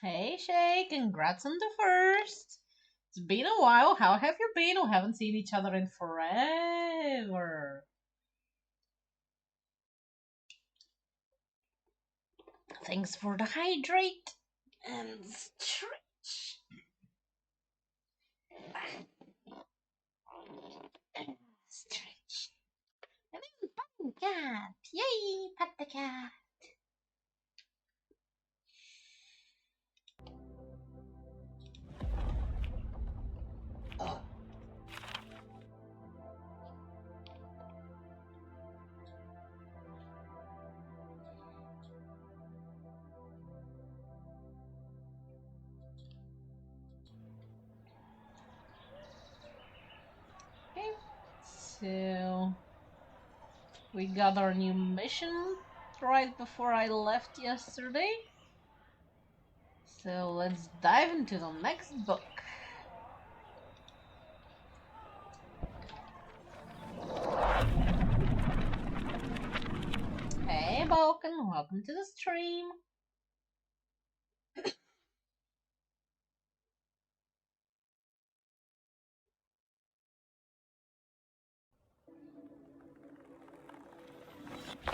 Hey Shay, congrats on the first. It's been a while. How have you been? We haven't seen each other in forever. Thanks for the hydrate and stretch. Stretch. And then pat the cat. Yay, pat the cat. Oh. Okay. So we got our new mission right before I left yesterday. So let's dive into the next book. Hey Balkan, welcome to the stream.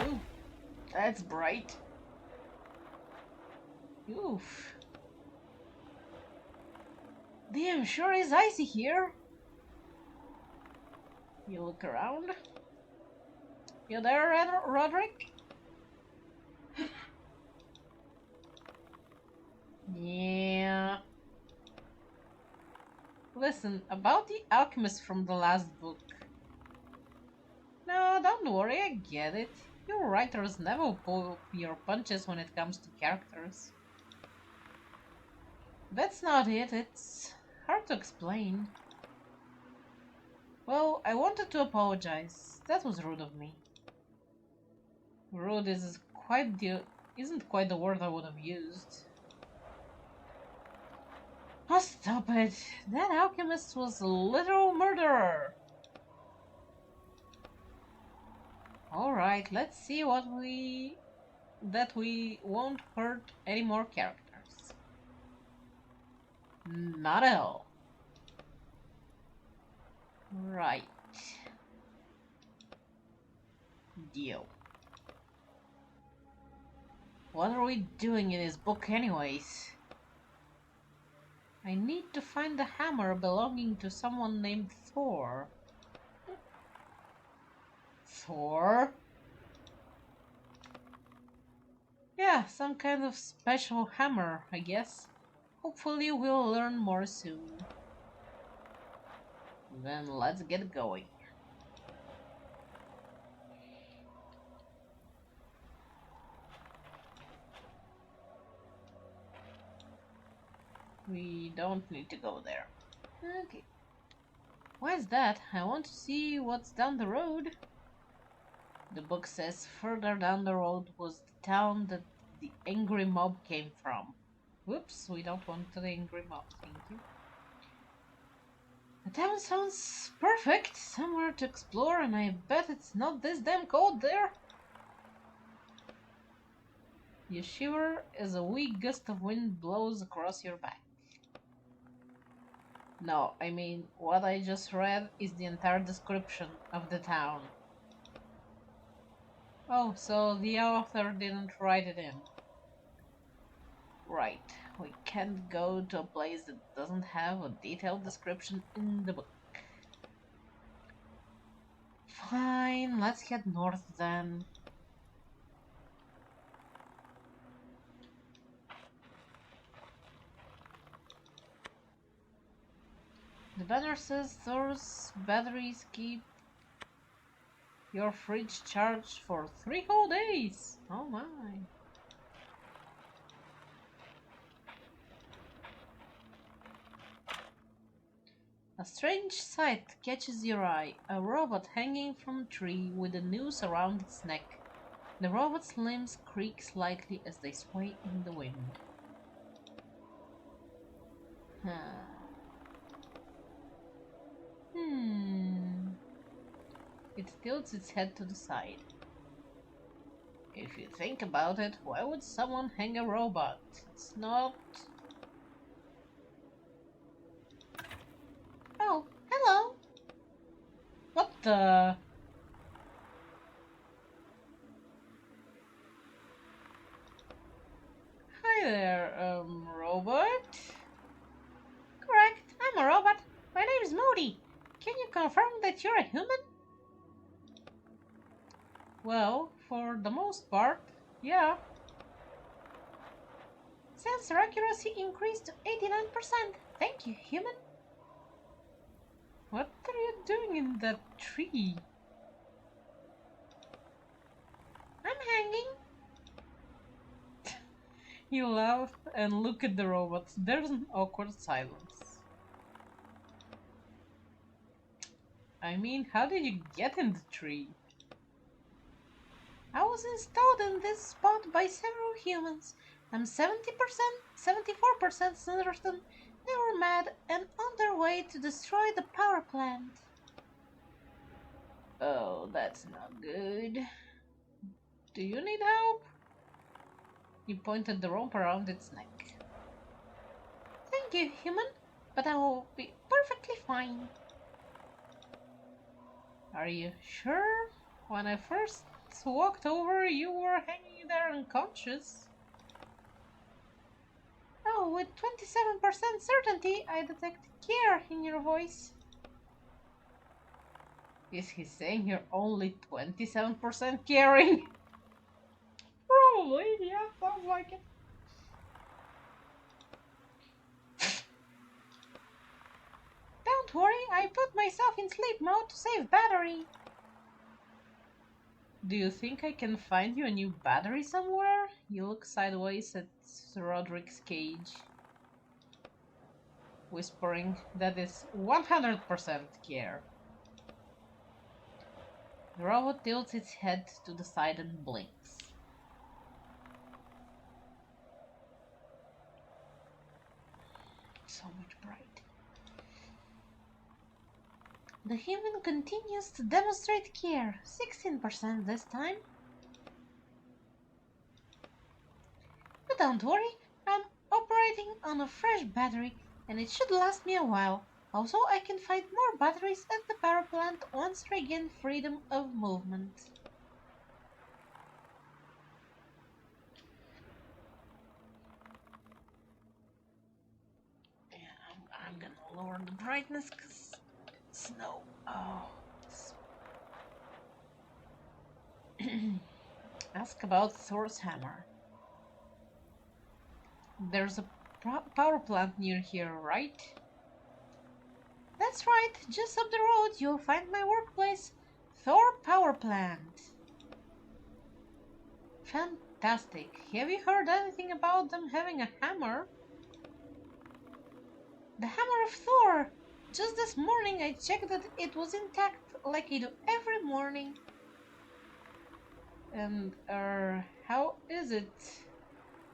Ooh, that's bright. Oof. Damn, sure is icy here. You look around. You there, Roderick? Yeah. Listen, about the alchemist from the last book. No, don't worry, I get it. You writers never pull your punches when it comes to characters. That's not it, it's hard to explain. Well, I wanted to apologize. That was rude of me. Rude isn't quite the word I would have used. Oh, stop it! That alchemist was a literal murderer! Alright, let's see that we won't hurt any more characters. Not at all. Right. Deal. What are we doing in this book anyways? I need to find the hammer belonging to someone named Thor. Thor? Yeah, some kind of special hammer, I guess. Hopefully we'll learn more soon. Then let's get going. We don't need to go there. Okay. Why is that? I want to see what's down the road. The book says further down the road was the town that the angry mob came from. Whoops, we don't want the angry mob, thank you. The town sounds perfect, somewhere to explore, and I bet it's not this damn cold there. You shiver as a weak gust of wind blows across your back. No, I mean, what I just read is the entire description of the town. Oh, so the author didn't write it in. Right, we can't go to a place that doesn't have a detailed description in the book. Fine, let's head north then. The banner says Thor's batteries keep your fridge charged for 3 whole days. Oh my. A strange sight catches your eye. A robot hanging from a tree with a noose around its neck. The robot's limbs creak slightly as they sway in the wind. It tilts its head to the side. If you think about it, why would someone hang a robot? It's not the... Hi there, robot. Correct, I'm a robot. My name is Moody. Can you confirm that you're a human? Well, for the most part, yeah. Sensor accuracy increased to 89%. Thank you, human. What are you doing in that tree? I'm hanging. You laugh and look at the robots. There's an awkward silence. I mean, how did you get in the tree? I was installed in this spot by several humans. I'm 70%, 74% certain they were mad and on their way to destroy the power plant. Oh, that's not good. Do you need help? He pointed the rope around its neck. Thank you, human, but I will be perfectly fine. Are you sure? When I first walked over, you were hanging there unconscious. Oh, with 27% certainty, I detect care in your voice. Is he saying you're only 27% caring? Probably, yeah, sounds like it. Don't worry, I put myself in sleep mode to save battery. Do you think I can find you a new battery somewhere? You look sideways at Roderick's cage, whispering that is 100% care. The robot tilts its head to the side and blinks. So much bright. The human continues to demonstrate care, 16% this time. But don't worry, I'm operating on a fresh battery and it should last me a while. Also, I can find more batteries at the power plant once I regain freedom of movement. Yeah, I'm gonna lower the brightness because snow. Oh. Ask about Thor's hammer. There's a power plant near here, right? That's right, just up the road you'll find my workplace, Thor Power Plant. Fantastic. Have you heard anything about them having a hammer? The hammer of Thor! Just this morning I checked that it was intact, like I do every morning. And, how is it?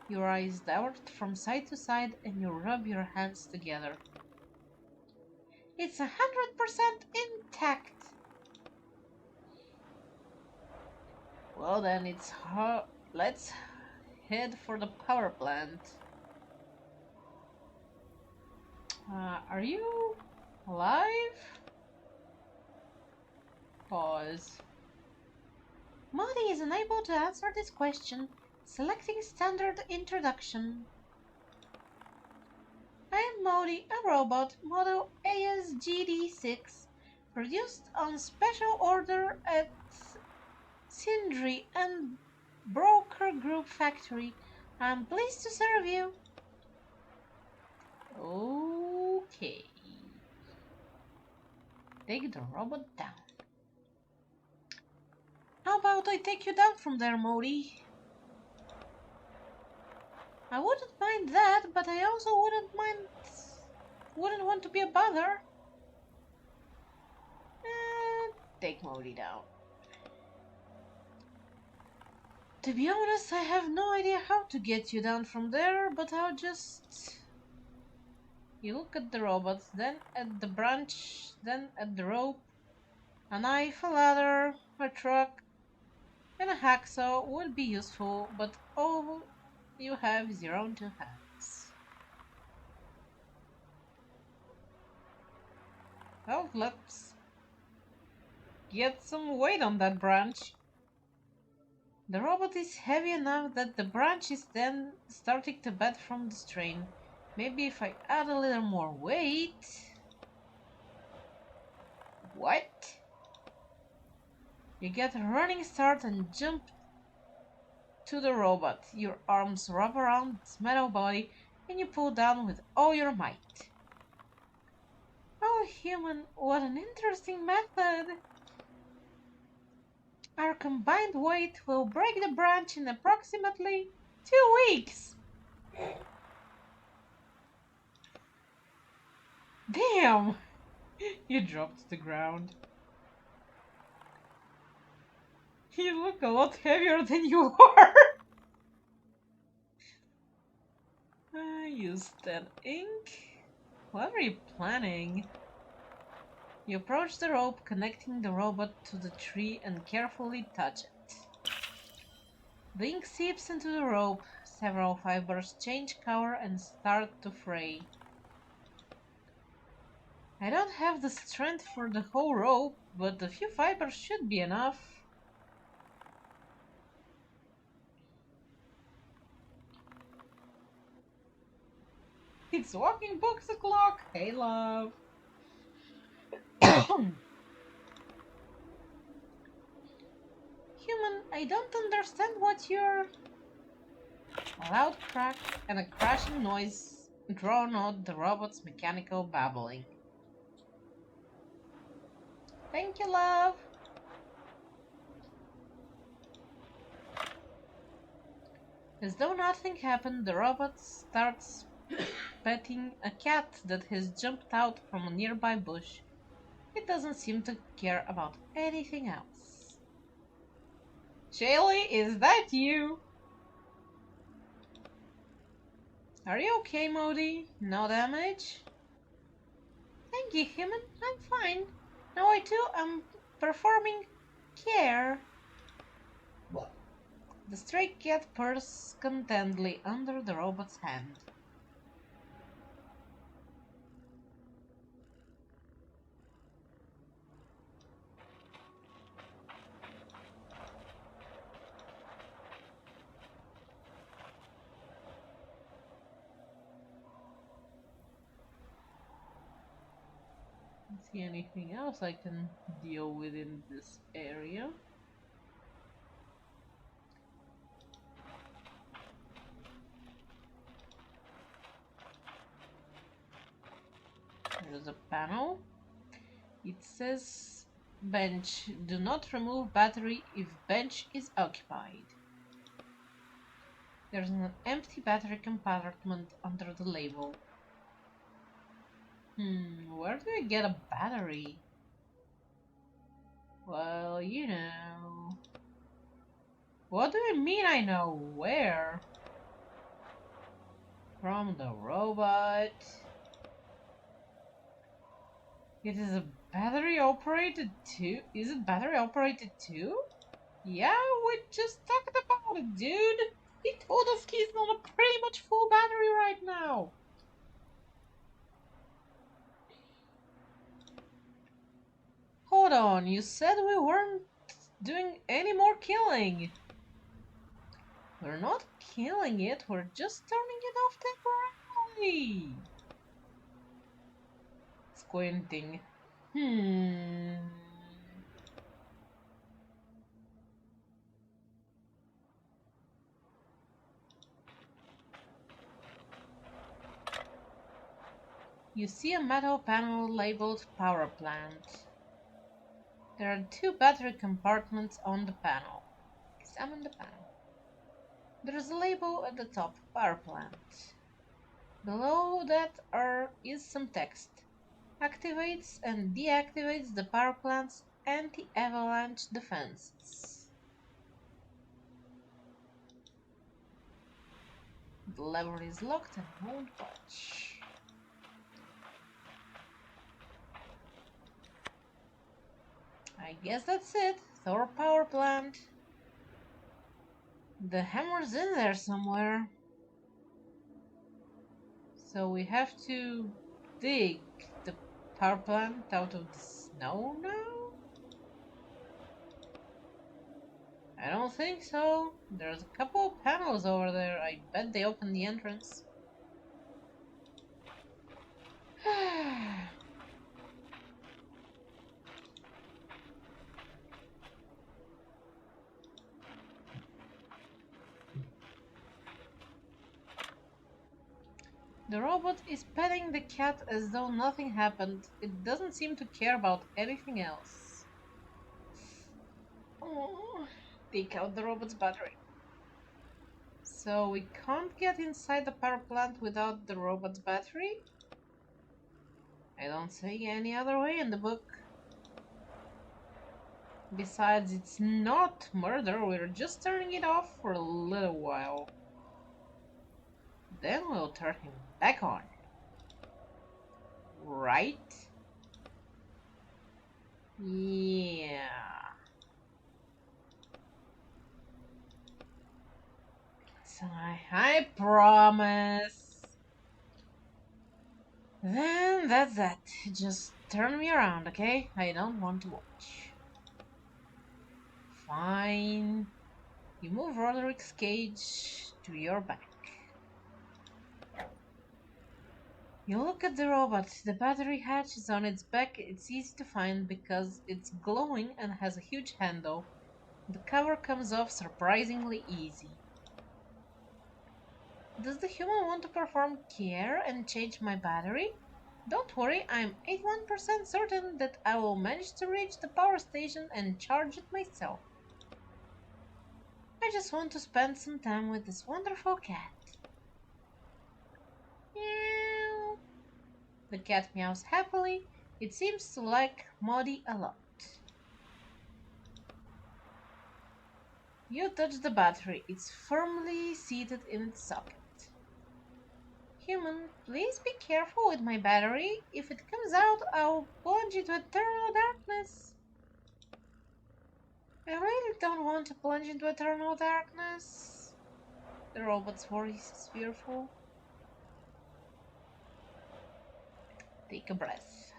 Your eyes dart from side to side and you rub your hands together. It's 100% intact. Well then, let's head for the power plant. Are you alive? Pause. Modi is unable to answer this question. Selecting standard introduction. I am Modi, a robot, model ASGD6, produced on special order at Sindri and Broker Group Factory. I'm pleased to serve you. Okay. Take the robot down. How about I take you down from there, Modi? I wouldn't mind that, but I also wouldn't want to be a bother. Take Modi down. To be honest, I have no idea how to get you down from there, but I'll just... You look at the robots, then at the branch, then at the rope. A knife, a ladder, a truck, and a hacksaw would be useful, but all you have is your own two hands. Well, let's get some weight on that branch. The robot is heavy enough that the branch is then starting to bend from the strain. Maybe if I add a little more weight... What? You get a running start and jump to the robot. Your arms wrap around its metal body and you pull down with all your might. Oh, human, what an interesting method! Our combined weight will break the branch in approximately 2 weeks. Damn! You dropped to the ground. You look a lot heavier than you are. I used that ink. What are you planning? You approach the rope connecting the robot to the tree and carefully touch it. The ink seeps into the rope. Several fibers change color and start to fray. I don't have the strength for the whole rope, but a few fibers should be enough. It's walking books o'clock. Hey, love. Human, I don't understand what you're... A loud crack and a crashing noise drown out the robot's mechanical babbling. Thank you, love. As though nothing happened, the robot starts petting a cat that has jumped out from a nearby bush. It doesn't seem to care about anything else. Shaylee, is that you? Are you okay, Modi? No damage? Thank you, human. I'm fine. Now I too am performing care. The stray cat purrs contentedly under the robot's hand. Don't see anything else I can deal with in this area. There's a panel. It says bench. Do not remove battery if bench is occupied. There's an empty battery compartment under the label. Where do I get a battery? Well, you know. What do you mean I know? Where? From the robot. It is a battery operated too? Is it battery operated too? Yeah, we just talked about it, dude. He told us he's on a pretty much full battery right now. Hold on, you said we weren't doing any more killing. We're not killing it, we're just turning it off temporarily. Squinting. You see a metal panel labeled power plant. There are 2 battery compartments on the panel. Examine the panel. There is a label at the top, power plant. Below that is some text. Activates and deactivates the power plant's anti-avalanche defenses. The lever is locked and won't budge. I guess that's it. Thor power plant. The hammer's in there somewhere. So we have to dig the power plant out of the snow now? I don't think so. There's a couple of panels over there. I bet they opened the entrance. The robot is petting the cat as though nothing happened. It doesn't seem to care about anything else. Oh, take out the robot's battery. So we can't get inside the power plant without the robot's battery? I don't see any other way in the book. Besides, it's not murder, we're just turning it off for a little while. Then we'll turn him back on. Right? Yeah. So I promise. Then that's that. Just turn me around, okay? I don't want to watch. Fine. You move Roderick's cage to your back. You look at the robot. The battery hatch is on its back. It's easy to find because it's glowing and has a huge handle. The cover comes off surprisingly easy. Does the human want to perform care and change my battery? Don't worry, I'm 81% certain that I will manage to reach the power station and charge it myself. I just want to spend some time with this wonderful cat. Meow. The cat meows happily. It seems to like Maudie a lot. You touch the battery. It's firmly seated in its socket. Human, please be careful with my battery. If it comes out, I'll plunge into eternal darkness. I really don't want to plunge into eternal darkness. The robot's voice is fearful. Take a breath.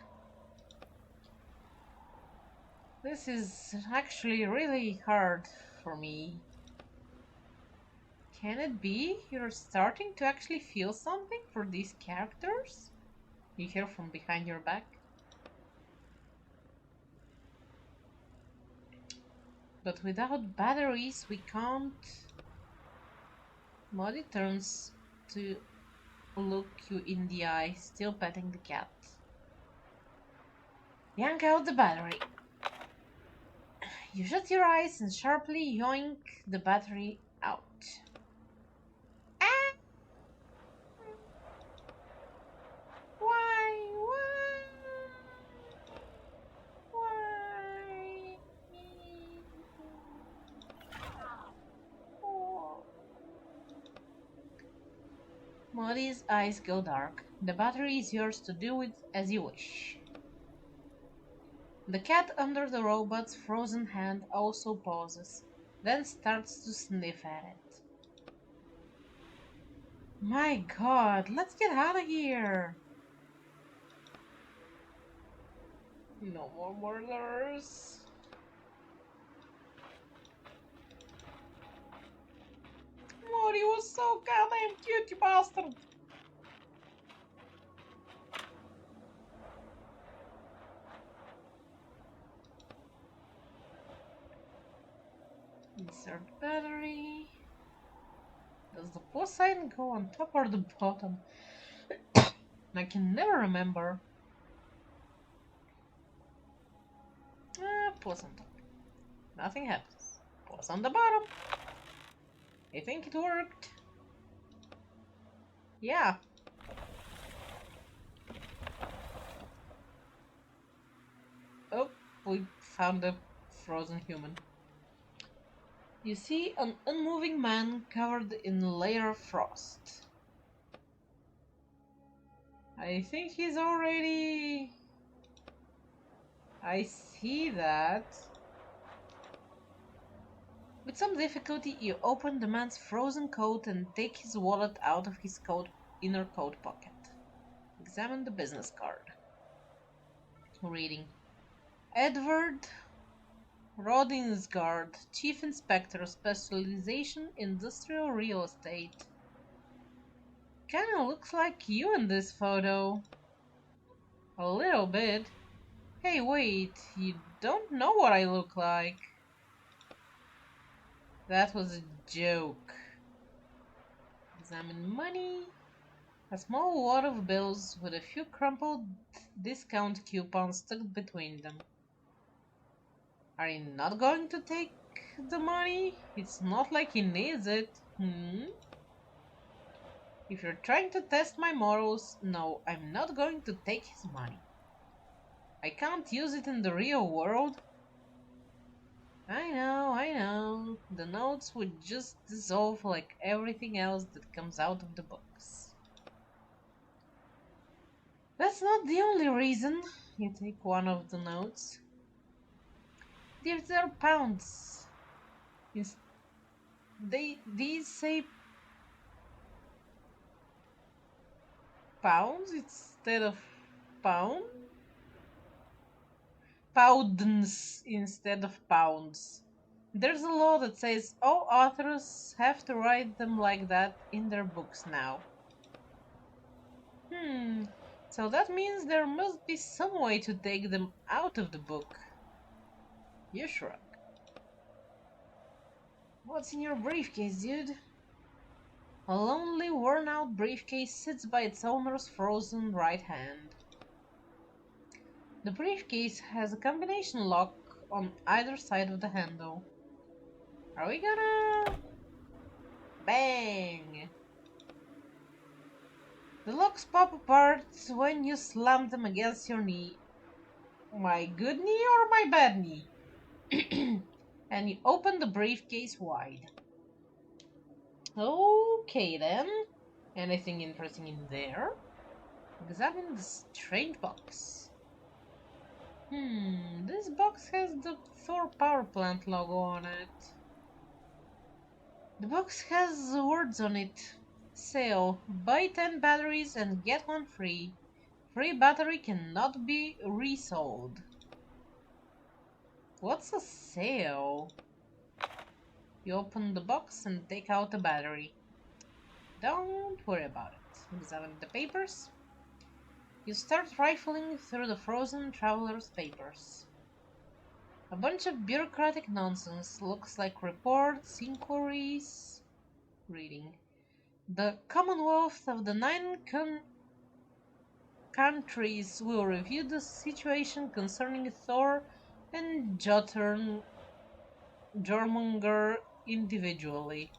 This is actually really hard for me. Can it be you're starting to actually feel something for these characters? You hear from behind your back. But without batteries, we can't. Maudie turns to look you in the eye, still petting the cat. Yank out the battery. You shut your eyes and sharply yoink the battery out. Ah! Why? Why? Oh. Maudie's eyes go dark. The battery is yours to do with as you wish. The cat under the robot's frozen hand also pauses, then starts to sniff at it. My God, let's get out of here! No more murderers. Morty was so goddamn cute, you bastard! Insert battery. Does the plus sign go on top or the bottom? I can never remember. Plus on top. Nothing happens. Plus on the bottom. I think it worked. Yeah. Oh, we found a frozen human. You see an unmoving man covered in a layer of frost. I think he's already... I see that. With some difficulty, you open the man's frozen coat and take his wallet out of his inner coat pocket. Examine the business card. Reading. Edward Rodinsgard, Chief Inspector, Specialization Industrial Real Estate. Kinda looks like you in this photo. A little bit. Hey, wait, you don't know what I look like. That was a joke. Examine money. A small wad of bills with a few crumpled discount coupons stuck between them. Are you not going to take the money? It's not like he needs it. If you're trying to test my morals, no, I'm not going to take his money. I can't use it in the real world. I know. The notes would just dissolve like everything else that comes out of the books. That's not the only reason. You take one of the notes. These are pounds. These say pounds instead of pound? Pounds instead of pounds. There's a law that says all authors have to write them like that in their books now. So that means there must be some way to take them out of the book. You shrug. What's in your briefcase, dude? A lonely, worn-out briefcase sits by its owner's frozen right hand. The briefcase has a combination lock on either side of the handle. Are we gonna... Bang! The locks pop apart when you slam them against your knee. My good knee or my bad knee? And you open the briefcase wide. Okay then. Anything interesting in there? Examine the strange box. This box has the Thor power plant logo on it. The box has words on it. Sale. Buy 10 batteries and get one free. Free battery cannot be resold. What's a sale? You open the box and take out a battery. Don't worry about it. Examine the papers. You start rifling through the frozen traveler's papers. A bunch of bureaucratic nonsense. Looks like reports, inquiries. Reading. The Commonwealth of the Nine Countries will review the situation concerning Thor and Jormungandr individually.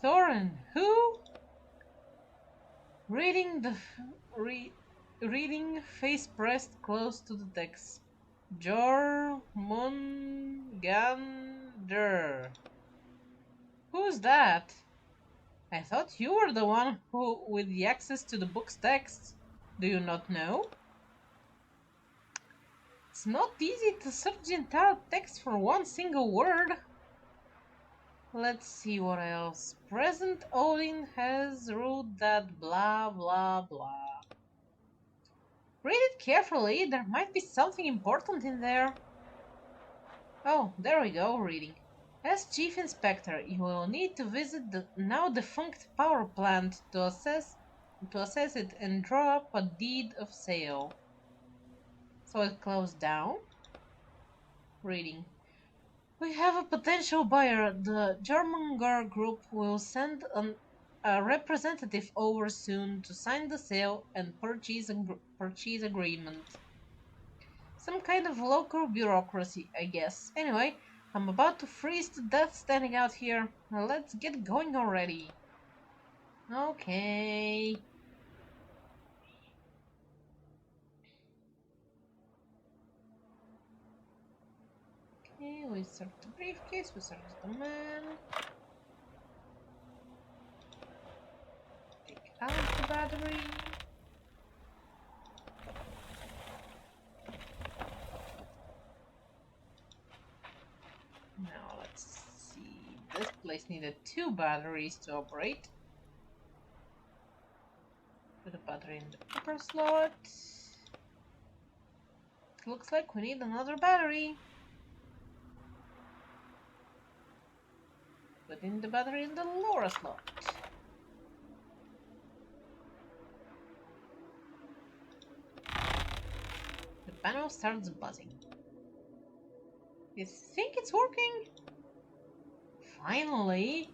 Thor and who? Reading, face pressed close to the text. Jormungandr. Who's that? I thought you were the one who with the access to the book's text. Do you not know? It's not easy to search the entire text for one single word. Let's see what else. President Odin has ruled that blah blah blah. Read it carefully, there might be something important in there. Oh, there we go, reading. As Chief Inspector, you will need to visit the now defunct power plant to assess it and draw up a deed of sale. So it closed down? Reading. We have a potential buyer. The Jormungandr Group will send a representative over soon to sign the sale and purchase agreement. Some kind of local bureaucracy, I guess. Anyway, I'm about to freeze to death standing out here. Now let's get going already. Okay. Okay, we search the briefcase, we search the man. Take out the battery. Now let's see. This place needed 2 batteries to operate. Put a battery in the upper slot. Looks like we need another battery. Put in the battery in the lower slot. The panel starts buzzing. You think it's working? Finally!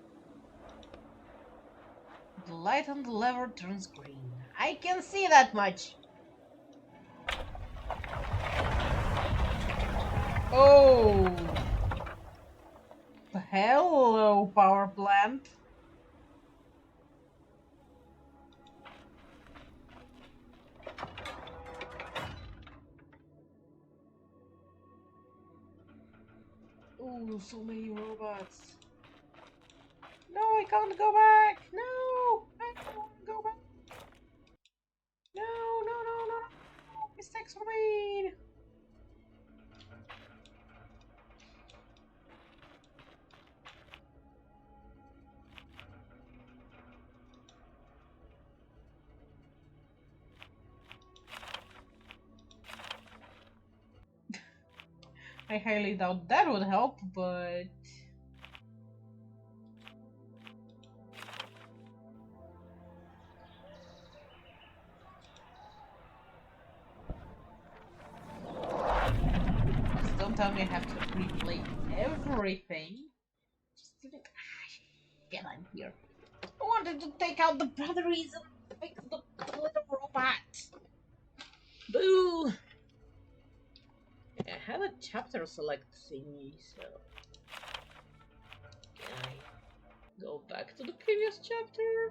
The light on the lever turns green. I can see that much! Oh! Hello, power plant! Oh, so many robots. No, I can't go back! No! I don't want to go back! No, no, no, no, no! Mistakes were made! I highly doubt that would help, but... Just don't tell me I have to replay everything. Just leave it. Shit, I'm here. I wanted to take out the batteries and fix the little robot. Boo! I have a chapter select thingy, so... Can I go back to the previous chapter?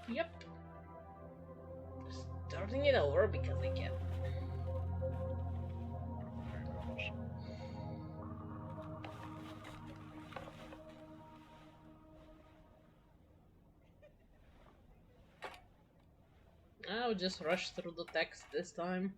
Yep. Starting it over because I can. I'll just rush through the text this time.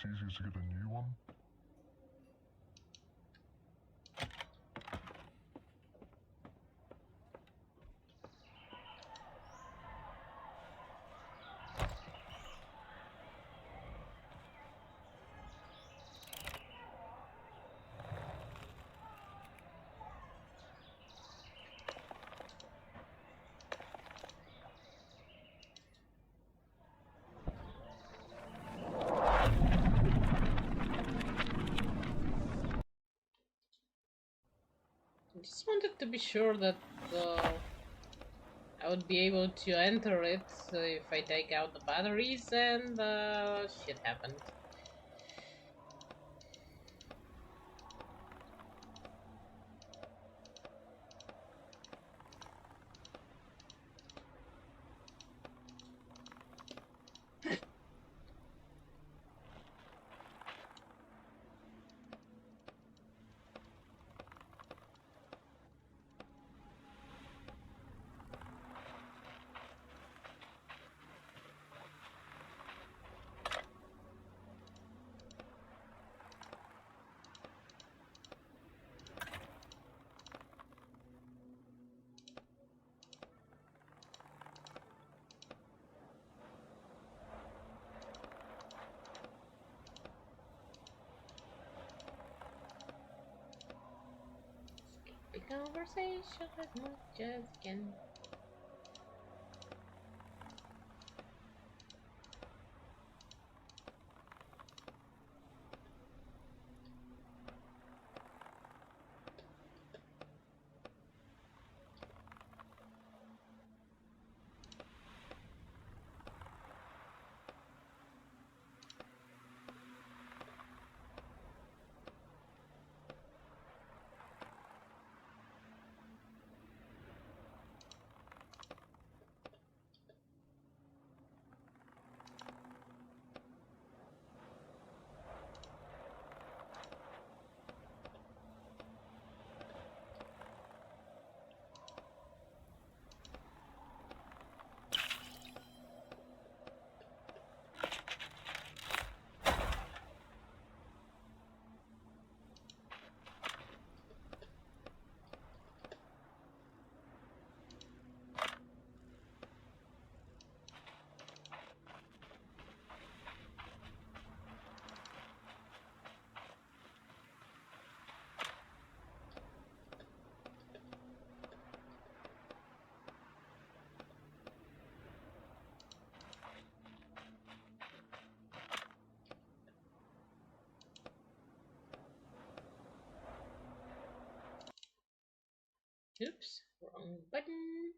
It's easier to get a new one. I just wanted to be sure that I would be able to enter it if I take out the batteries, and shit happened. conversation as much as can. Oops, wrong button.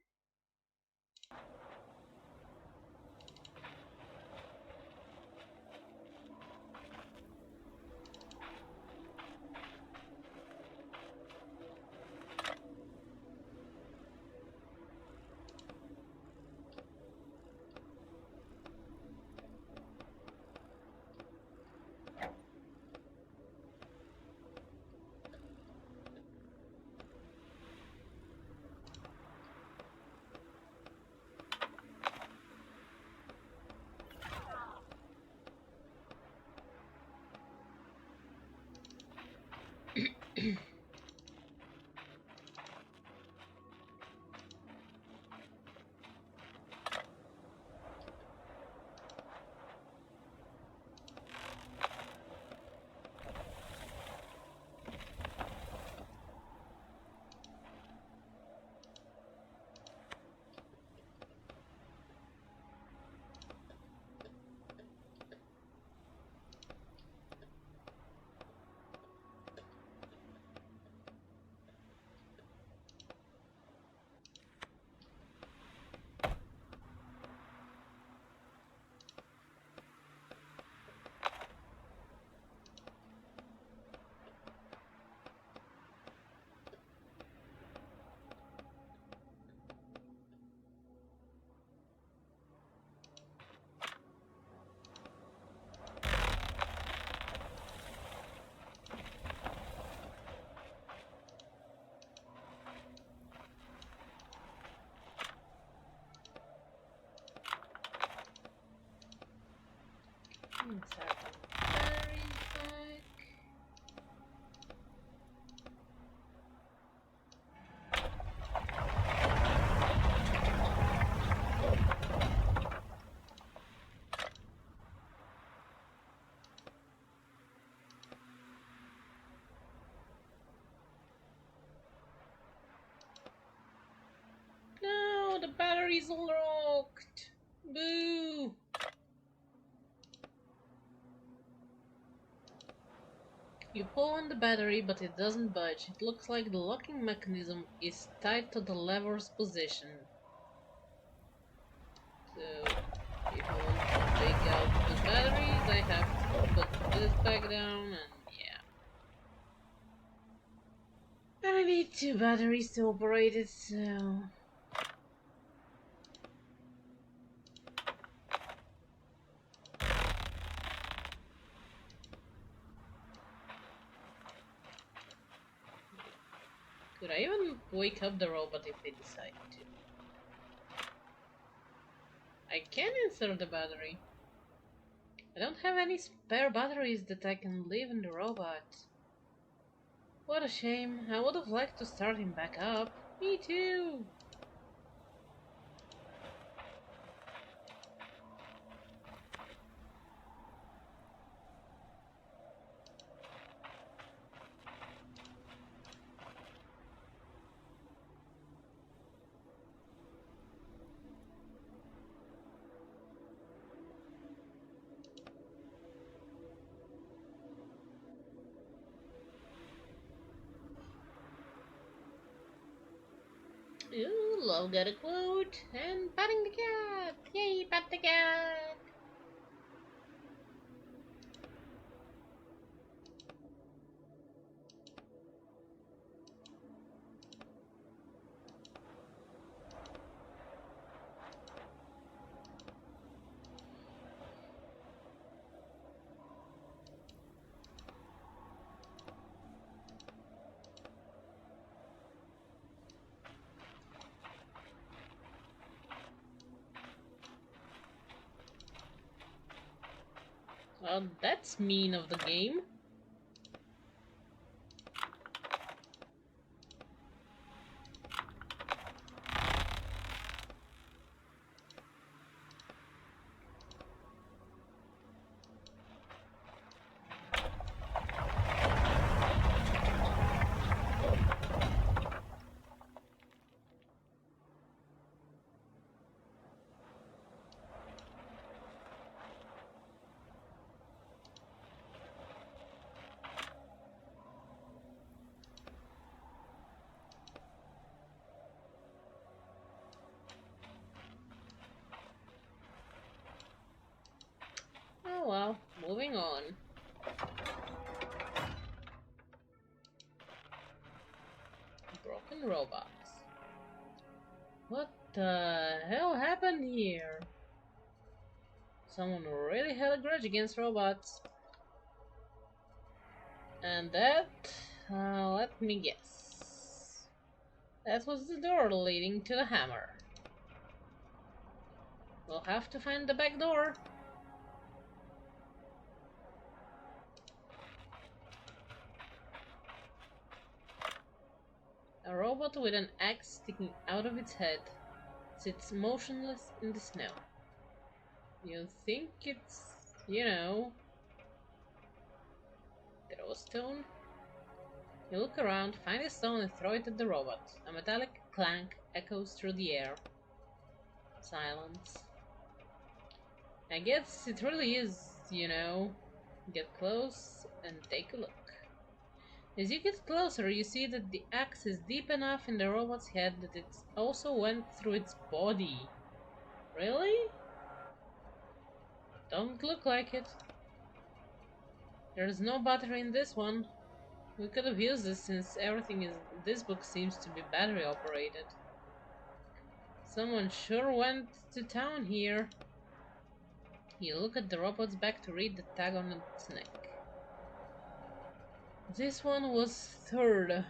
Insert batteries back. No, the battery's locked. Boo! You pull on the battery, but it doesn't budge. It looks like the locking mechanism is tied to the lever's position. So, if you want to take out the batteries, I have to put this back down, and yeah. And I need 2 batteries to operate it, so... Could I even wake up the robot if I decide to? I can insert the battery. I don't have any spare batteries that I can leave in the robot. What a shame. I would have liked to start him back up. Me too. Ooh, love got a quote. And patting the cat. Yay, pat the cat. Well, that's mean of the game. Oh well, moving on. Broken robots. What the hell happened here? Someone really had a grudge against robots. And that, let me guess. That was the door leading to the hammer. We'll have to find the back door. A robot with an axe sticking out of its head sits motionless in the snow. You think it's, throw a stone? You look around, find a stone and throw it at the robot. A metallic clank echoes through the air. Silence. I guess it really is, Get close and take a look. As you get closer, you see that the axe is deep enough in the robot's head that it also went through its body. Really? Don't look like it. There's no battery in this one. We could have used this since everything in this book seems to be battery operated. Someone sure went to town here. You look at the robot's back to read the tag on its neck. This one was third.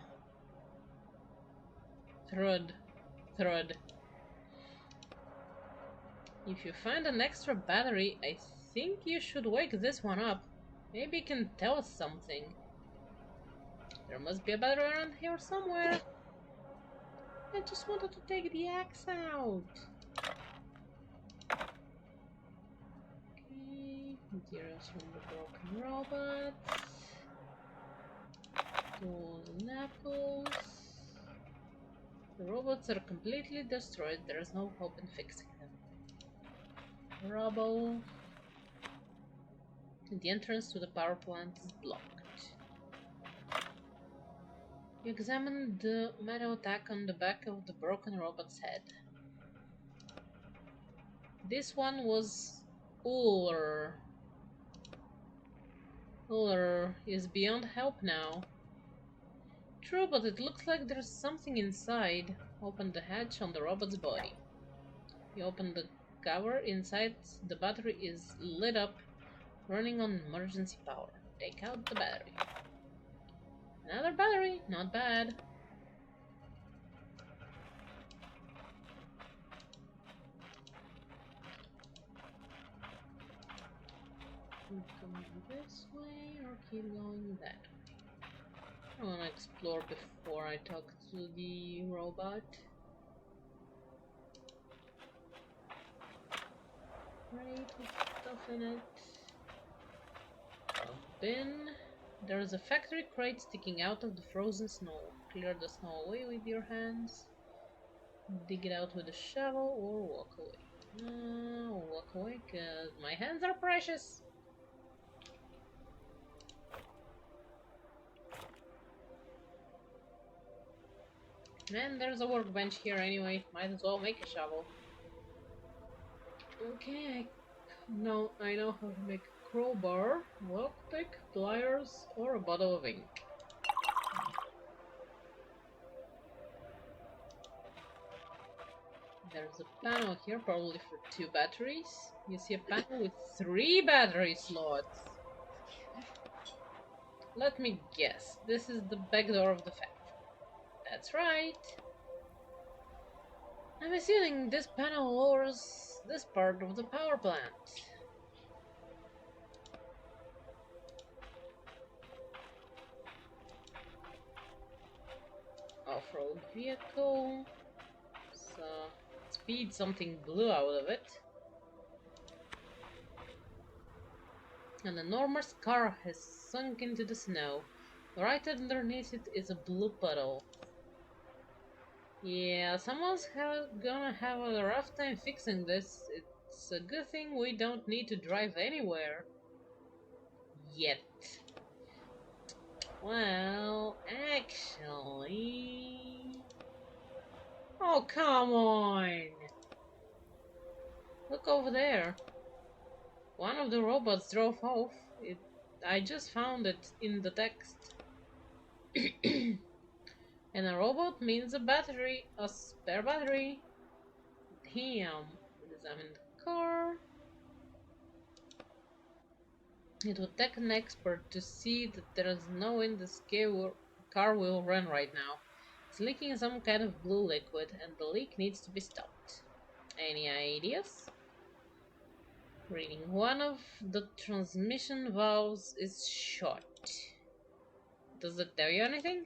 If you find an extra battery, I think you should wake this one up. Maybe it can tell us something. There must be a battery around here somewhere. I just wanted to take the axe out. Okay, materials from the broken robots. Tools and apples. The robots are completely destroyed. There is no hope in fixing them. Rubble. The entrance to the power plant is blocked. You examine the metal tag on the back of the broken robot's head. This one was Uller. Uller is beyond help now. True, but it looks like there's something inside. Open the hatch on the robot's body. You open the cover. Inside, the battery is lit up, running on emergency power. Take out the battery. Another battery, not bad. Keep going this way or keep going that way? I want to explore before I talk to the robot. Crate with stuff in it. A bin. There's a factory crate sticking out of the frozen snow. Clear the snow away with your hands. Dig it out with a shovel or walk away. Walk away because my hands are precious. And there's a workbench here anyway. Might as well make a shovel. Okay, now I know how to make a crowbar, lockpick, pliers, or a bottle of ink. There's a panel here, probably for 2 batteries. You see a panel with 3 battery slots. Let me guess, this is the back door of the factory. That's right. I'm assuming this panel lowers this part of the power plant. Off-road vehicle. So, speed, something blue out of it. An enormous car has sunk into the snow. Right underneath it is a blue puddle. Yeah, someone's gonna have a rough time fixing this. It's a good thing we don't need to drive anywhere. Yet. Well, actually... Oh, come on! Look over there. One of the robots drove off. I just found it in the text. And a robot means a battery, a spare battery. Damn. Examine the car. It would take an expert to see that there is no way this car will run right now. It's leaking some kind of blue liquid and the leak needs to be stopped. Any ideas? Reading. One of the transmission valves is short. Does it tell you anything?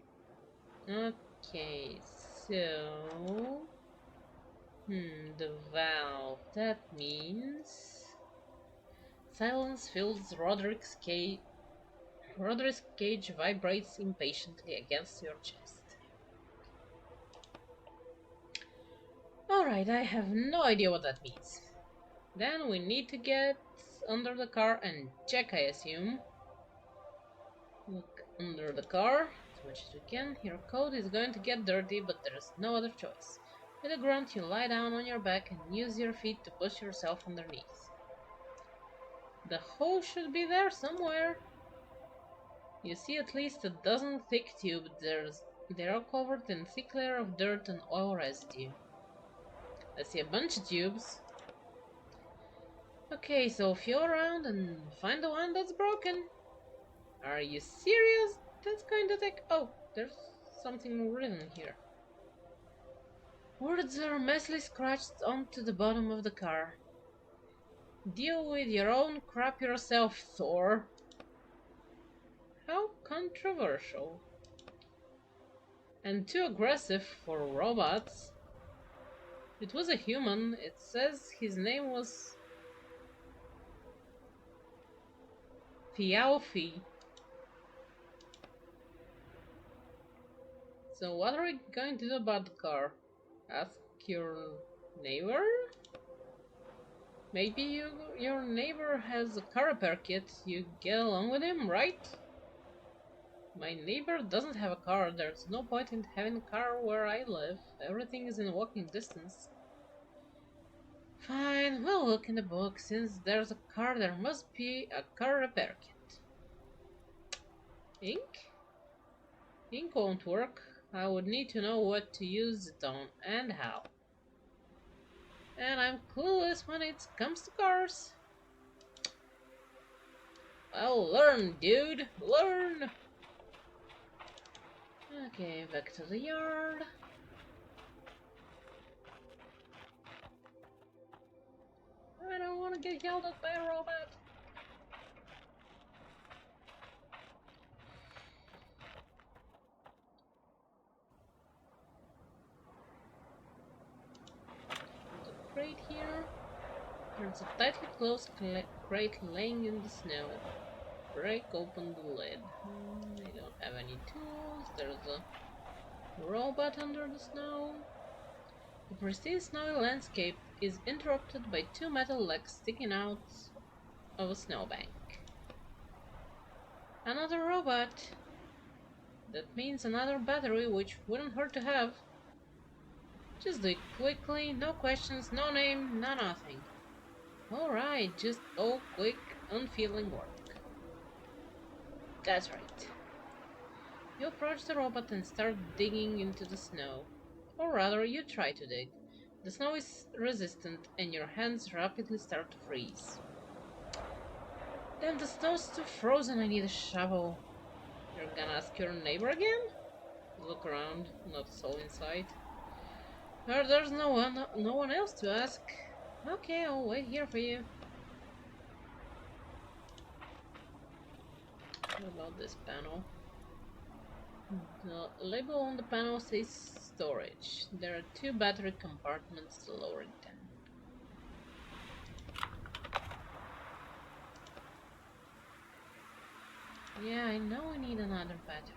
Okay, so... the valve. That means... Silence fills Roderick's cage. Roderick's cage vibrates impatiently against your chest. Alright, I have no idea what that means. Then we need to get under the car and check, I assume. Look under the car as much as we can. Your coat is going to get dirty, but there's no other choice. With a grunt, you lie down on your back and use your feet to push yourself underneath. The hole should be there somewhere. You see at least a dozen thick tubes. They are covered in thick layer of dirt and oil residue. I see a bunch of tubes. Okay, so feel around and find the one that's broken. Are you serious? That's going to take... Oh, there's something written here. Words are messily scratched onto the bottom of the car. Deal with your own crap yourself, Thor. How controversial. And too aggressive for robots. It was a human. It says his name was... Thialfi. So what are we going to do about the car? Ask your neighbor? Maybe your neighbor has a car repair kit. You get along with him, right? My neighbor doesn't have a car. There's no point in having a car where I live. Everything is in walking distance. Fine, we'll look in the book. Since there's a car, there must be a car repair kit. Ink? Ink won't work. I would need to know what to use it on and how. And I'm clueless when it comes to cars. Well, learn, dude. Learn! Okay, back to the yard. I don't want to get yelled at by a robot. There's a crate here. There's a tightly closed crate laying in the snow. Break open the lid. They don't have any tools. There's a robot under the snow. The pristine snowy landscape is interrupted by 2 metal legs sticking out of a snowbank. Another robot. That means another battery, which wouldn't hurt to have. Just do it quickly, no questions, no name, no nothing. Alright, just all quick, unfeeling work. That's right. You approach the robot and start digging into the snow. Or rather, you try to dig. The snow is resistant and your hands rapidly start to freeze. Damn, the snow's too frozen, I need a shovel. You're gonna ask your neighbor again? Look around, not a soul inside. There's no one else to ask. Okay, I'll wait here for you. What about this panel? The label on the panel says storage. There are 2 battery compartments lowering them. Yeah, I know I need another battery.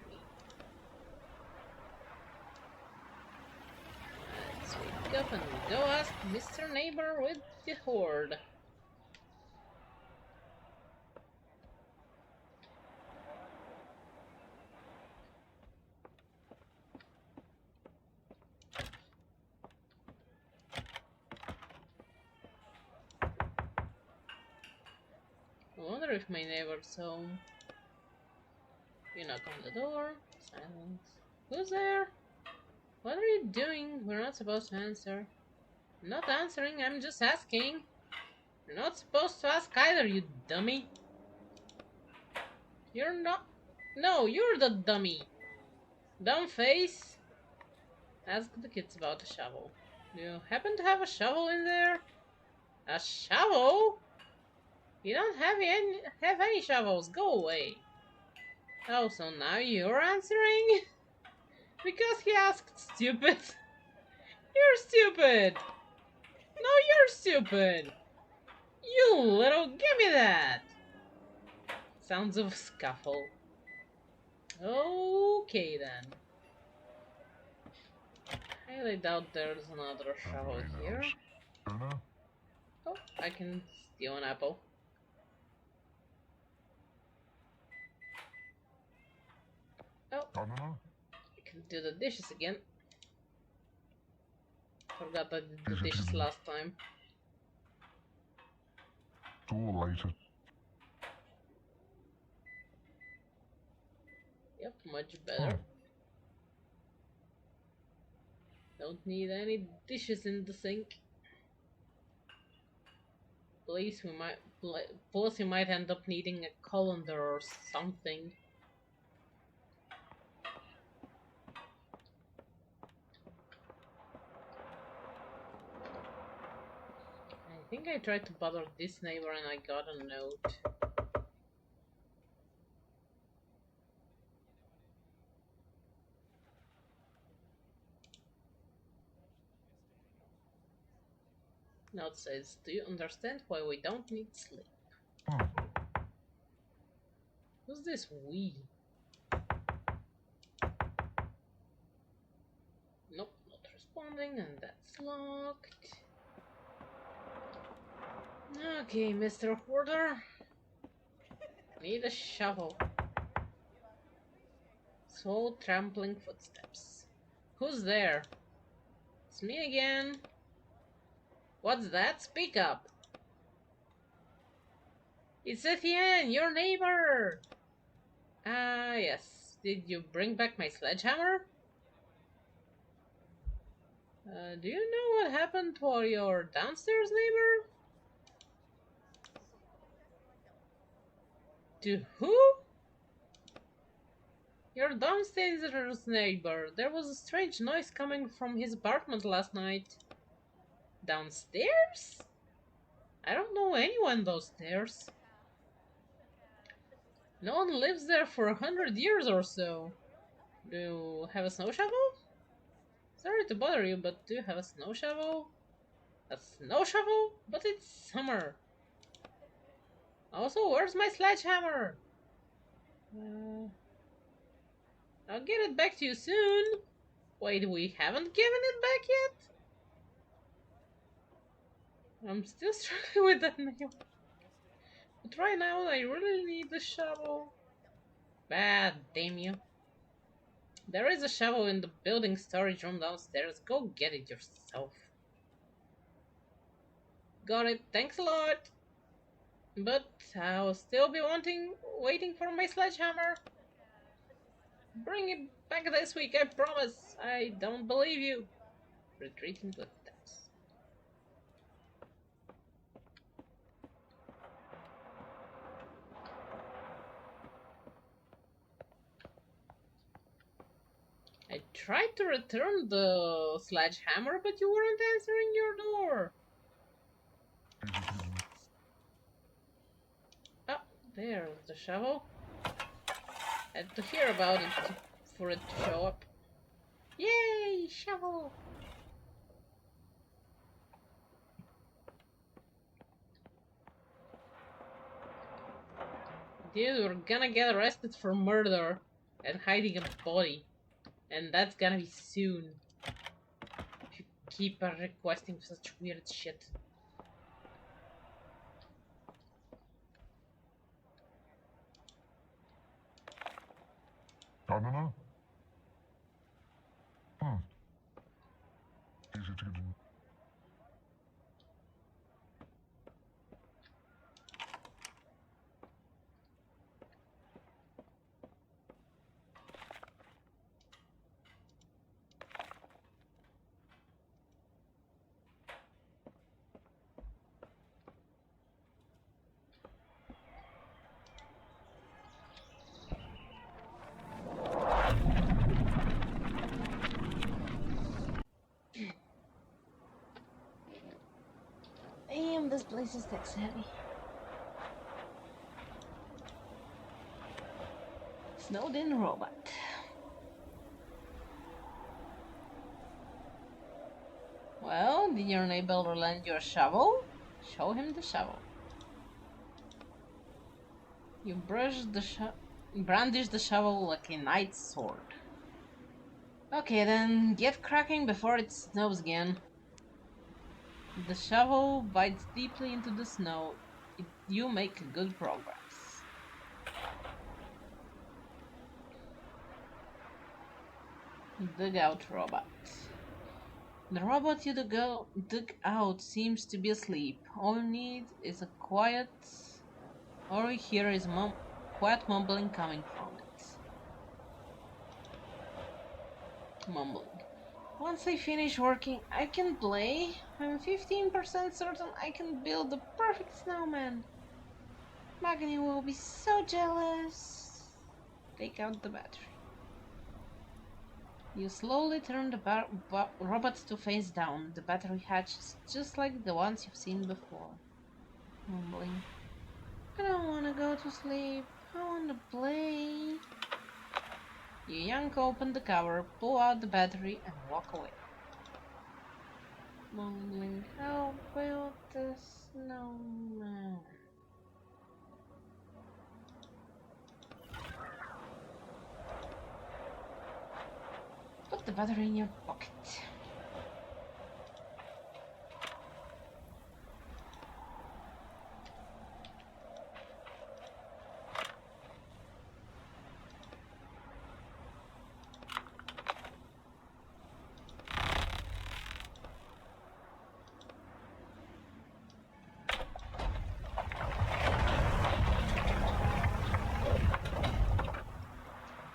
Let's wake up and go ask Mr. Neighbor with the horde. I wonder if my neighbor's home. You knock on the door. Silence. Who's there? What are you doing? We're not supposed to answer. I'm not answering, I'm just asking. You're not supposed to ask either, you dummy. You're not... No, you're the dummy. Dumb face. Ask the kids about the shovel. Do you happen to have a shovel in there? A shovel? You don't have any shovels. Go away. Oh, so now you're answering? Because he asked, stupid. You're stupid. No, you're stupid. You little... Give me that. Sounds of a scuffle. Okay then. I highly doubt there's another shovel here. Oh, I can steal an apple. Oh, I can do the dishes again. Forgot I did the dishes last time. Door later. Yep, much better. Don't need any dishes in the sink. Plus we might end up needing a colander or something. I think I tried to bother this neighbor and I got a note. Note says, do you understand why we don't need sleep? Who's this we? Nope, not responding, and that's locked. Okay, Mr. Hoarder. Need a shovel. Slow trampling footsteps. Who's there? It's me again. What's that? Speak up. It's Etienne, your neighbor. Ah, yes. Did you bring back my sledgehammer? Do you know what happened to your downstairs neighbor? To who? Your downstairs neighbor. There was a strange noise coming from his apartment last night. Downstairs? I don't know anyone downstairs. No one lives there for 100 years or so. Do you have a snow shovel? Sorry to bother you, but do you have a snow shovel? A snow shovel? But it's summer. Also, where's my sledgehammer? I'll get it back to you soon. Wait, we haven't given it back yet? I'm still struggling with that nail. But right now, I really need the shovel. Bad, damn you. There is a shovel in the building storage room downstairs. Go get it yourself. Got it. Thanks a lot. But I'll still be waiting for my sledgehammer. Bring it back this week, I promise. I don't believe you. Retreating footsteps. I tried to return the sledgehammer, but you weren't answering your door. Oh, there's the shovel. Had to hear about it for it to show up. Yay, shovel! Dude, we're gonna get arrested for murder and hiding a body. And that's gonna be soon. If you keep requesting such weird shit. I don't know. Easy to get in. Damn, this place is text heavy. Snowed in robot. Well, did your neighbor lend you a shovel? Show him the shovel. You brandish the shovel like a knight's sword. Okay, then get cracking before it snows again. The shovel bites deeply into the snow. You make good progress. Dig out robot. The robot you dig out seems to be asleep. All you need is a quiet... All you hear is quiet mumbling coming from it. Mumbling. Once I finish working, I can play. I'm 15% certain I can build the perfect snowman. Magni will be so jealous. Take out the battery. You slowly turn the robot to face down. The battery hatches just like the ones you've seen before. Mumbling. I don't want to go to sleep. I want to play. You yank open the cover, pull out the battery, and walk away. Mumbling, I'll build the snowman. Put the battery in your pocket.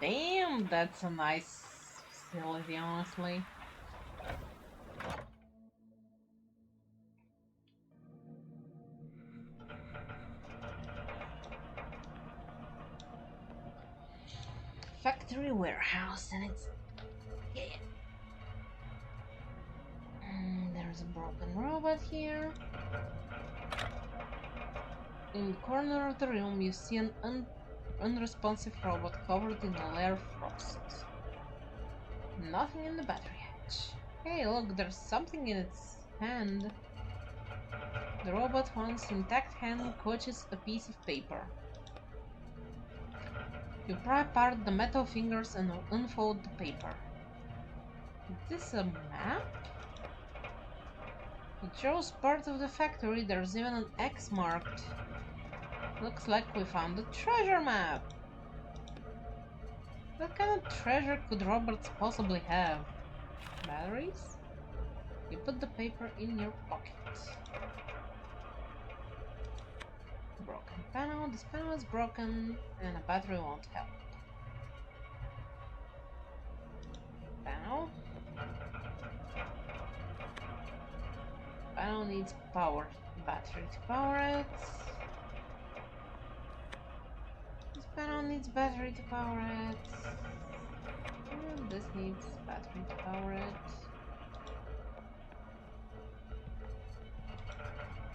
Damn, that's a nice facility, honestly. Factory warehouse, and it's... Yeah. There's a broken robot here. In the corner of the room, you see an unresponsive robot covered in a layer of frost. Nothing in the battery hatch. Hey, look, there's something in its hand. The robot one's intact hand clutches a piece of paper. You pry apart the metal fingers and unfold the paper. Is this a map? It shows part of the factory. There's even an X marked. Looks like we found a treasure map. What kind of treasure could Roberts possibly have? Batteries? You put the paper in your pocket. Broken panel. This panel is broken and a battery won't help. Panel. Panel needs power. Battery to power it. This panel needs battery to power it. And this needs battery to power it.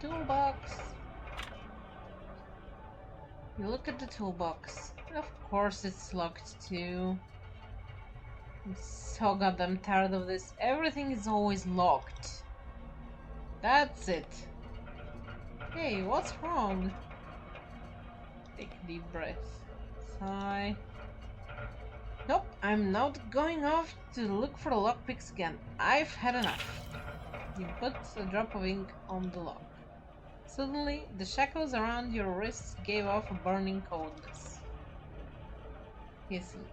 Toolbox. You look at the toolbox. Of course it's locked too. I'm so goddamn tired of this. Everything is always locked. That's it. Hey, what's wrong? Take a deep breath. Sigh. Nope, I'm not going off to look for the lockpicks again. I've had enough. You put a drop of ink on the lock. Suddenly, the shackles around your wrists gave off a burning coldness. Hissing.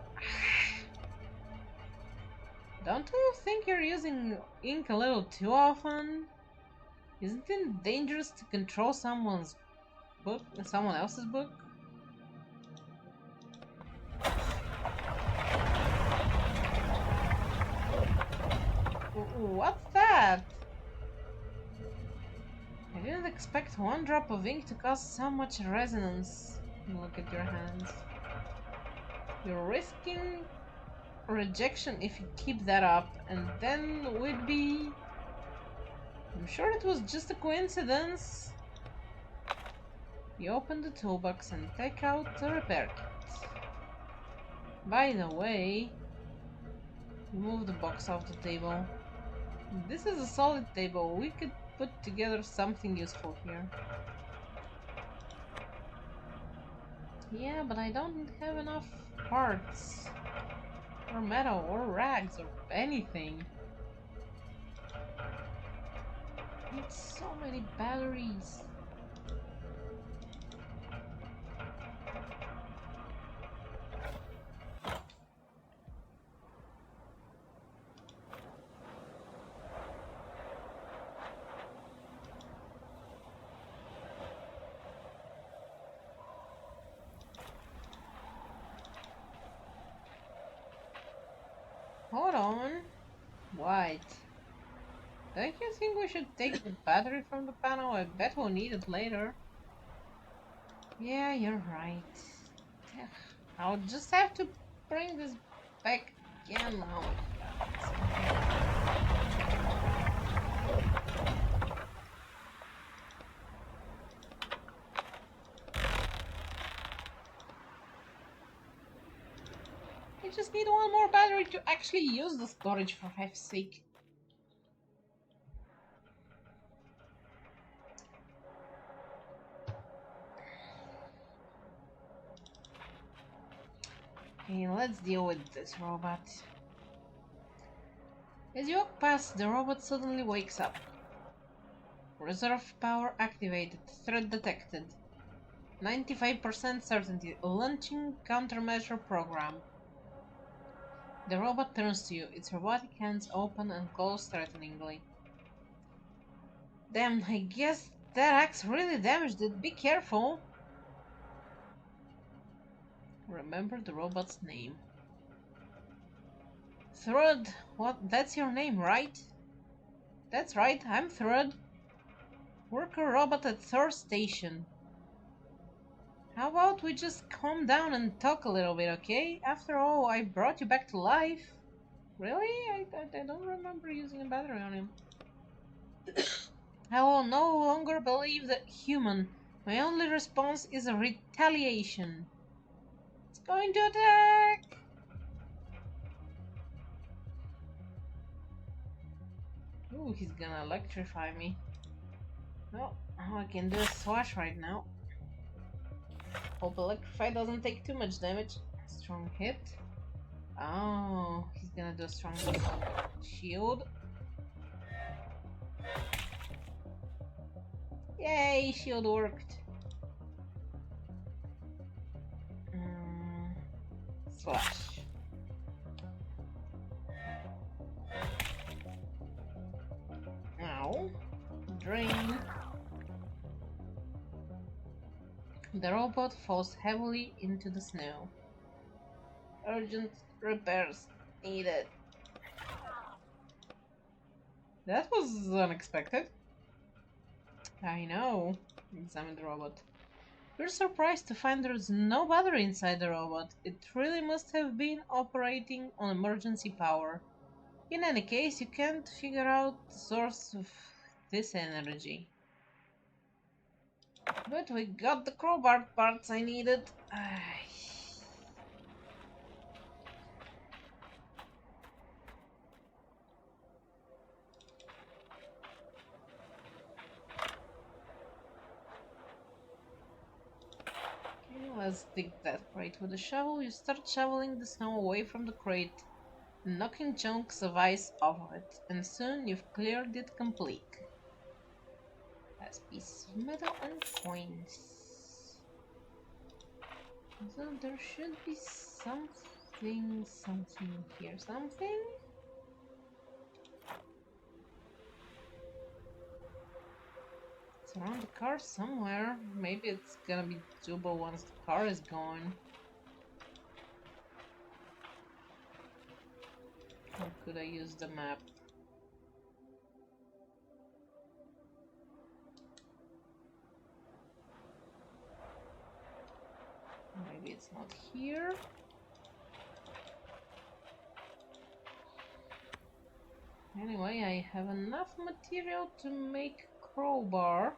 Don't you think you're using ink a little too often? Isn't it dangerous to control someone else's book? What's that? I didn't expect one drop of ink to cause so much resonance. Look at your hands. You're risking rejection if you keep that up, and then we'd be... I'm sure it was just a coincidence. You open the toolbox and take out the repair kit. By the way, you move the box off the table. This is a solid table. We could put together something useful here. Yeah, but I don't have enough parts. Or metal, or rags, or anything. I need so many batteries. Hold on. White. Don't you think we should take the battery from the panel? I bet we'll need it later. Yeah, you're right. I'll just have to bring this back again now. I just need one more battery to actually use the storage, for heaven's sake. Okay, let's deal with this robot. As you walk past, the robot suddenly wakes up. Reserve power activated. Threat detected. 95% certainty. Launching countermeasure program. The robot turns to you. Its robotic hands open and close threateningly. Damn, I guess that axe really damaged it. Be careful. Remember the robot's name. Thrud. What? That's your name, right? That's right, I'm Thrud. Worker robot at third station. How about we just calm down and talk a little bit, okay? After all, I brought you back to life. Really? I don't remember using a battery on him. I will no longer believe that human. My only response is a retaliation. It's going to attack! Ooh, he's gonna electrify me. Well, all I can do is slash right now. Hope electrify doesn't take too much damage. Strong hit. Oh, he's gonna do a strong hit. Shield. Yay, shield worked. Slash. drain. The robot falls heavily into the snow. Urgent repairs needed. That was unexpected. I know. Examine the robot. We're surprised to find there's no battery inside the robot. It really must have been operating on emergency power. In any case, you can't figure out the source of this energy. But we got the crowbar parts I needed. Let's dig that crate with a shovel. You start shoveling the snow away from the crate, knocking chunks of ice off of it, and soon you've cleared it complete. That's pieces of metal and coins. So there should be something here. Something? It's around the car somewhere. Maybe it's gonna be doable once the car is gone. Or could I use the map? Maybe it's not here. Anyway, I have enough material to make a crowbar.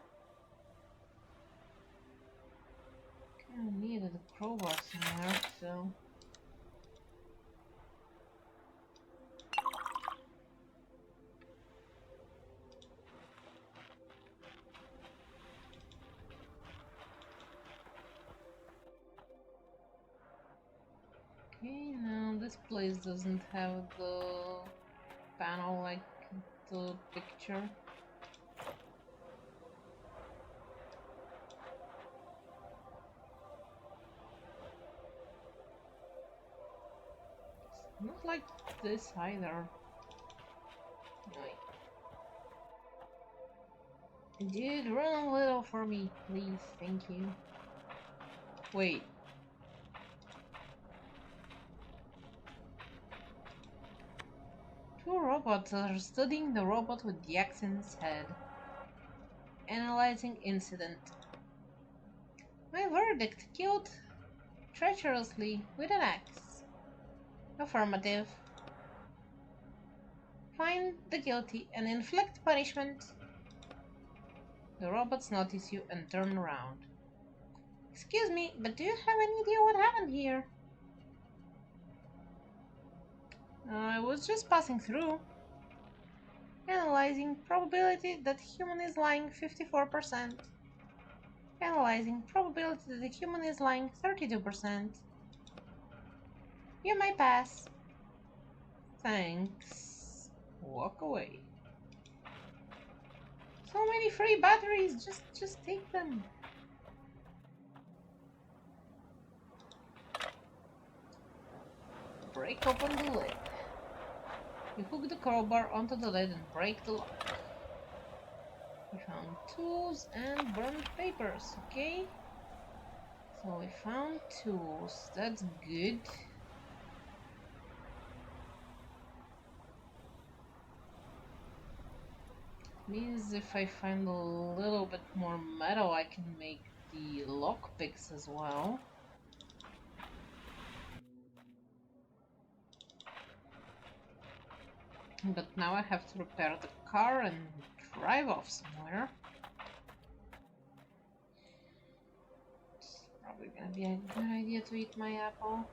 I needed a crowbar somewhere, so... Okay, now this place doesn't have the panel like the picture. It's not like this either. Wait. Dude, run a little for me, please. Thank you. Wait. Two robots are studying the robot with the axe in its head. Analyzing incident. My verdict: killed treacherously with an axe. Affirmative. Find the guilty and inflict punishment. The robots notice you and turn around. Excuse me, but do you have any idea what happened here? I was just passing through. Analyzing probability that human is lying 54%. Analyzing probability that the human is lying 32%. You may pass. Thanks. Walk away. So many free batteries, just take them. Break open the lid. You hook the crowbar onto the lid and break the lock. We found tools and burned papers, okay? So we found tools, that's good. Means if I find a little bit more metal, I can make the lockpicks as well. But now I have to repair the car and drive off somewhere. It's probably gonna be a good idea to eat my apple.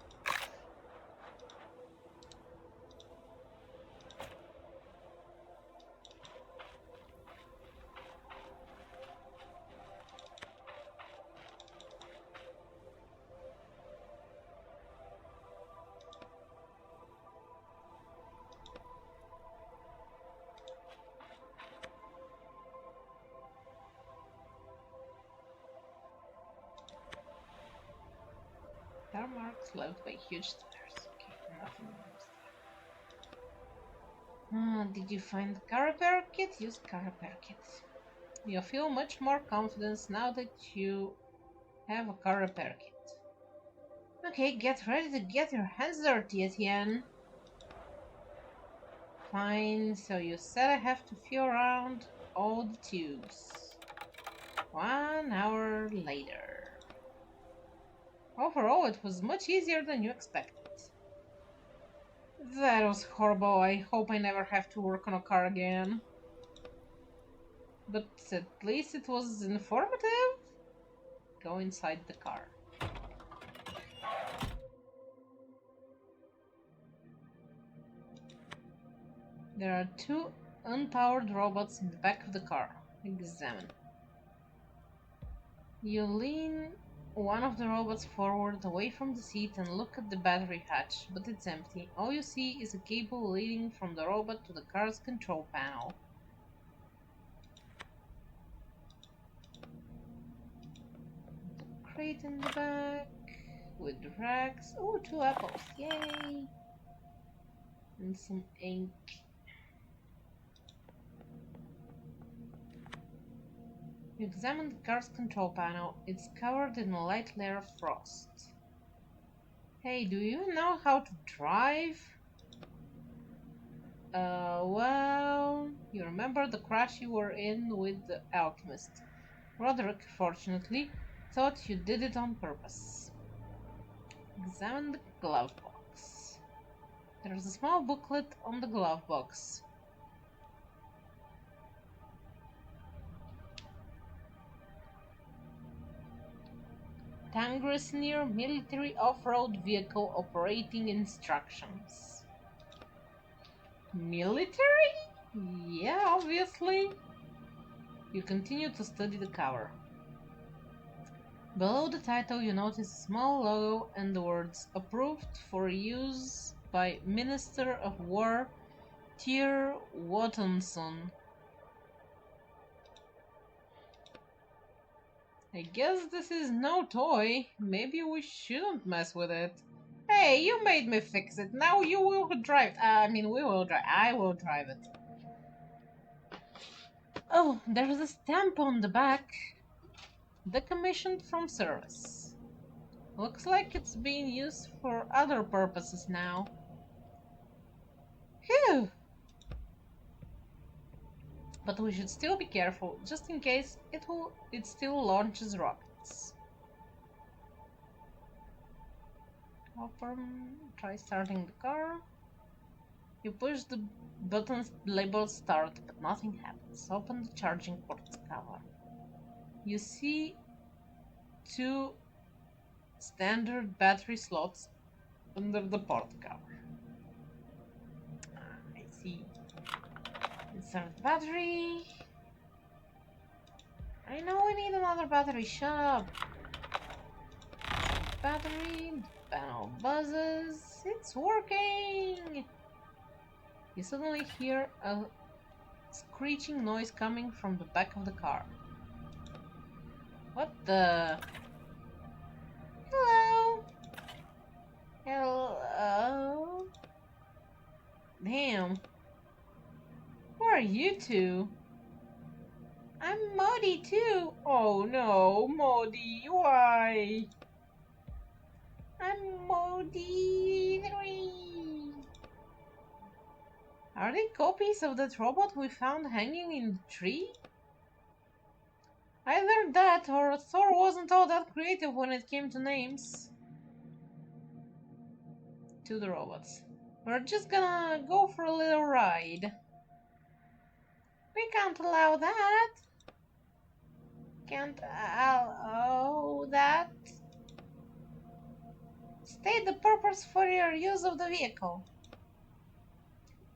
Car marks left by huge tires. Okay, nothing else. Did you find the car repair kit? Use car repair kit. You feel much more confidence now that you have a car repair kit. Okay, get ready to get your hands dirty, Etienne. Fine, so you said I have to feel around all the tubes. 1 hour later. Overall, it was much easier than you expected. That was horrible. I hope I never have to work on a car again. But at least it was informative. Go inside the car. There are 2 unpowered robots in the back of the car. Examine. You lean one of the robots forward away from the seat and look at the battery hatch, but it's empty. All you see is a cable leading from the robot to the car's control panel. The crate in the back with racks. Oh, 2 apples. Yay! And some ink. You examine the car's control panel. It's covered in a light layer of frost. Hey, do you even know how to drive? Well, you remember the crash you were in with the alchemist. Roderick, fortunately, thought you did it on purpose. Examine the glove box. There's a small booklet on the glove box. Tangrasneer Military Off-Road Vehicle Operating Instructions. Military? Yeah, obviously. You continue to study the cover. Below the title you notice a small logo and the words "Approved for use by Minister of War Tyr Wattenson." I guess this is no toy. Maybe we shouldn't mess with it. Hey, you made me fix it. Now you will drive. We will drive. I will drive it. Oh, there's a stamp on the back. Decommissioned from service. Looks like it's being used for other purposes now. Phew! But we should still be careful, just in case it still launches rockets. Try starting the car. You push the buttons labeled start, but nothing happens. Open the charging port cover. You see 2 standard battery slots under the port cover. I see. Insert battery. I know we need another battery. Shut up. Battery. Panel buzzes. It's working. You suddenly hear a screeching noise coming from the back of the car. What the? Hello? Hello? Damn. Who are you two? I'm Modi too. Oh no, Modi, why? I'm Modi 3. Are they copies of that robot we found hanging in the tree? Either that or Thor wasn't all that creative when it came to names. To the robots. We're just gonna go for a little ride. We can't allow that. Can't allow that. State the purpose for your use of the vehicle.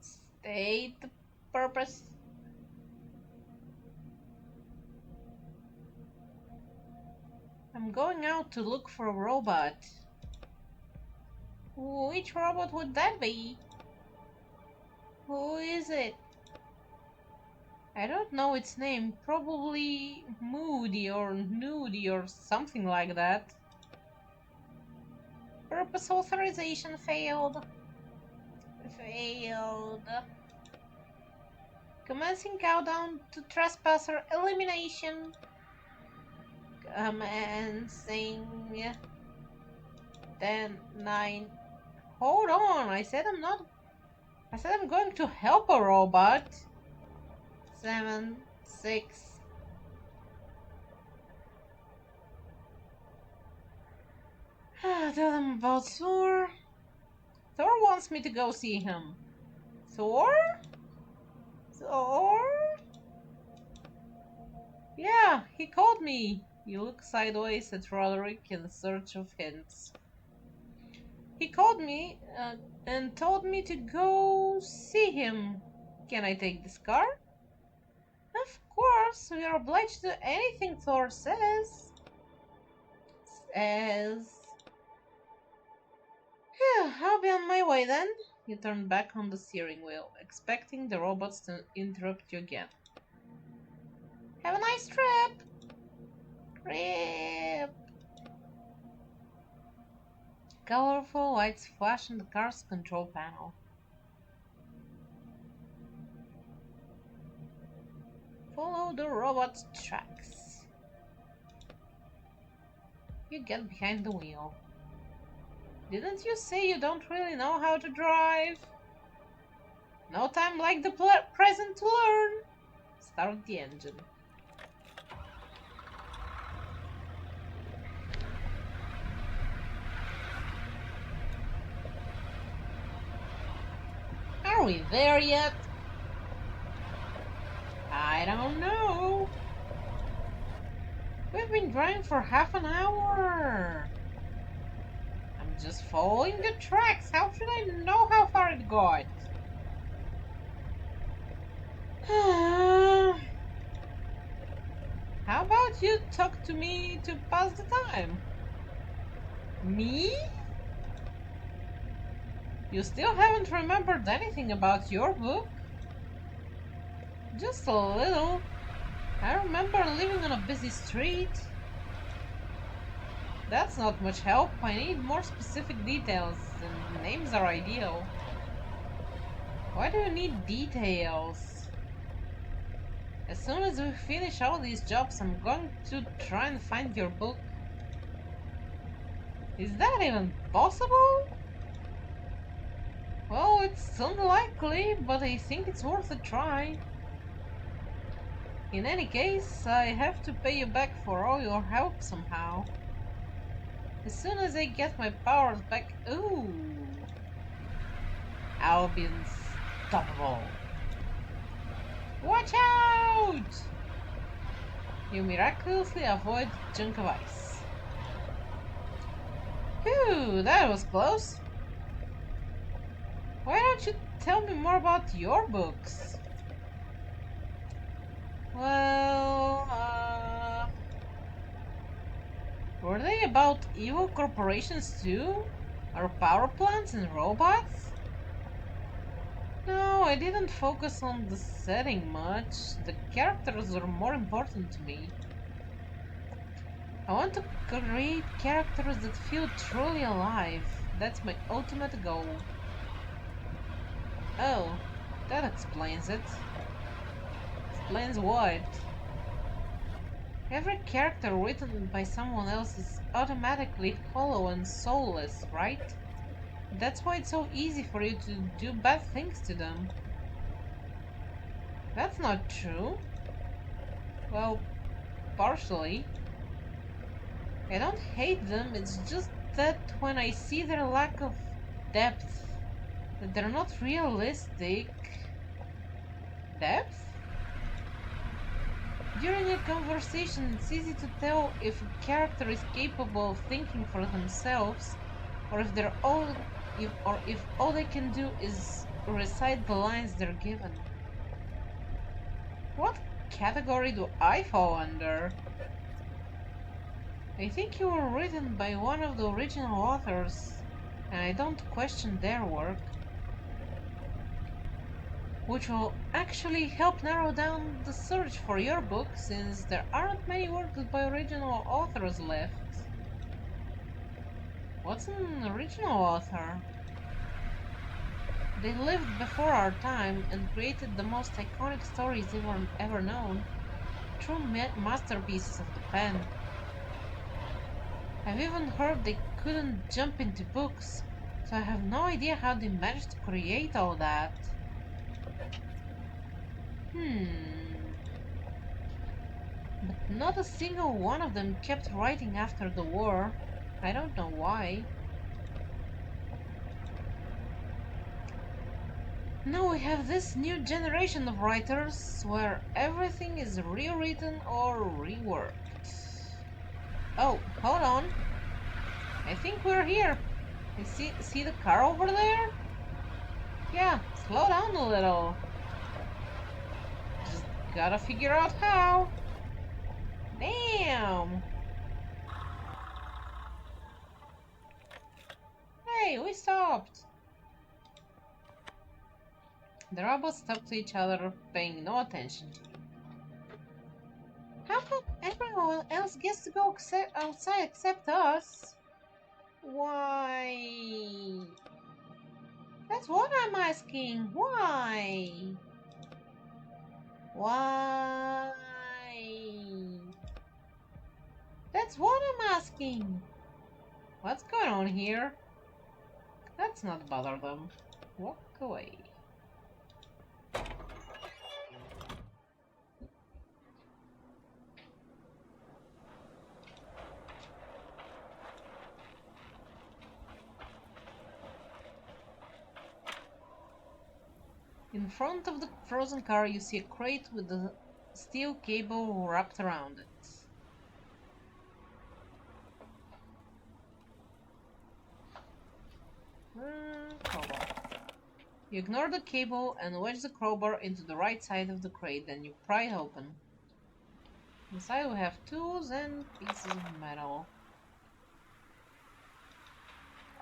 State the purpose. I'm going out to look for a robot. Which robot would that be? Who is it? I don't know its name. Probably Moody or Nudie or something like that. Purpose authorization failed. Failed. Commencing countdown to trespasser elimination. Commencing 10, 9. Hold on, I said I'm going to help a robot. 7, 6. Tell them about Thor. Thor wants me to go see him. Thor? Thor? Yeah, he called me. You look sideways at Roderick in search of hints. He called me and told me to go see him. Can I take this car? Of course, we are obliged to do anything Thor says. Yeah, I'll be on my way then. You turn back on the steering wheel, expecting the robots to interrupt you again. Have a nice trip! Trip! Colorful lights flash on the car's control panel. Follow the robot's tracks. You get behind the wheel. Didn't you say you don't really know how to drive? No time like the present to learn. Start the engine. Are we there yet? I don't know. We've been driving for half an hour. I'm just following the tracks. How should I know how far it got? How about you talk to me to pass the time? Me? You still haven't remembered anything about your book? Just a little. I remember living on a busy street. That's not much help. I need more specific details, and names are ideal. Why do you need details? As soon as we finish all these jobs, I'm going to try and find your book. Is that even possible? Well, it's unlikely, but I think it's worth a try. In any case, I have to pay you back for all your help somehow. As soon as I get my powers back, ooh, I'll be unstoppable. Watch out! You miraculously avoid the chunk of ice. Phew, that was close. Why don't you tell me more about your books? Well, were they about evil corporations too? Or power plants and robots? No, I didn't focus on the setting much. The characters were more important to me. I want to create characters that feel truly alive. That's my ultimate goal. Oh, that explains it. Explains what? Every character written by someone else is automatically hollow and soulless, right? That's why it's so easy for you to do bad things to them. That's not true. Well, partially. I don't hate them, it's just that when I see their lack of depth, that they're not realistic. Depth? During a conversation, it's easy to tell if a character is capable of thinking for themselves, or if all they can do is recite the lines they're given. What category do I fall under? I think you were written by one of the original authors, and I don't question their work. Which will actually help narrow down the search for your book, since there aren't many works by original authors left. What's an original author? They lived before our time and created the most iconic stories ever known. True masterpieces of the pen. I've even heard they couldn't jump into books, so I have no idea how they managed to create all that. But not a single one of them kept writing after the war. I don't know why. Now we have this new generation of writers where everything is rewritten or reworked. Oh, hold on. I think we're here. I see the car over there? Yeah, slow down a little. Just gotta figure out how. Damn! Hey, we stopped! The robots talk to each other, paying no attention to you. How come everyone else gets to go outside except us? Why? That's what I'm asking. Why? Why? That's what I'm asking. What's going on here? Let's not bother them. Walk away. In front of the frozen car, you see a crate with a steel cable wrapped around it. Crowbar. You ignore the cable and wedge the crowbar into the right side of the crate, then you pry it open. Inside we have tools and pieces of metal.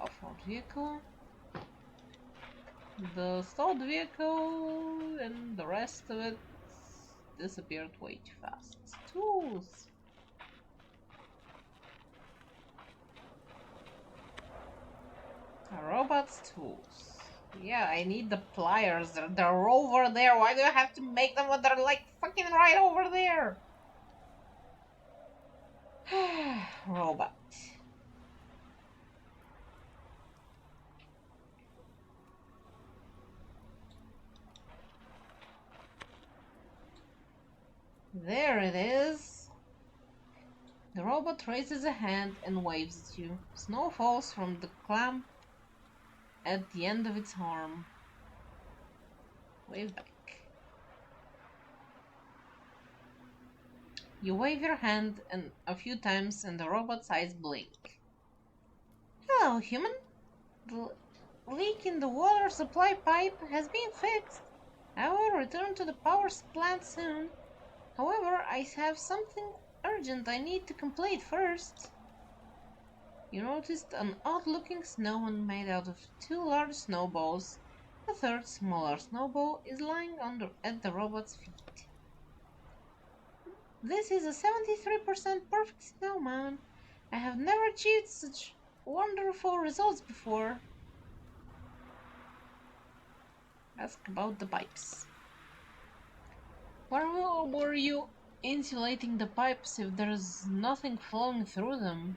Off-road vehicle. The stalled vehicle and the rest of it disappeared way too fast. Tools! A robot's tools. Yeah, I need the pliers. They're over there. Why do I have to make them when they're like fucking right over there? Robot. There it is. The robot raises a hand and waves at you. Snow falls from the clamp at the end of its arm. Wave back. You wave your hand and a few times and the robot's eyes blink. Hello, human. The leak in the water supply pipe has been fixed. I will return to the power plant soon. However, I have something urgent I need to complete first. You noticed an odd-looking snowman made out of two large snowballs. A third, smaller snowball is lying at the robot's feet. This is a 73% perfect snowman. I have never achieved such wonderful results before. Ask about the pipes. Why were you insulating the pipes if there's nothing flowing through them?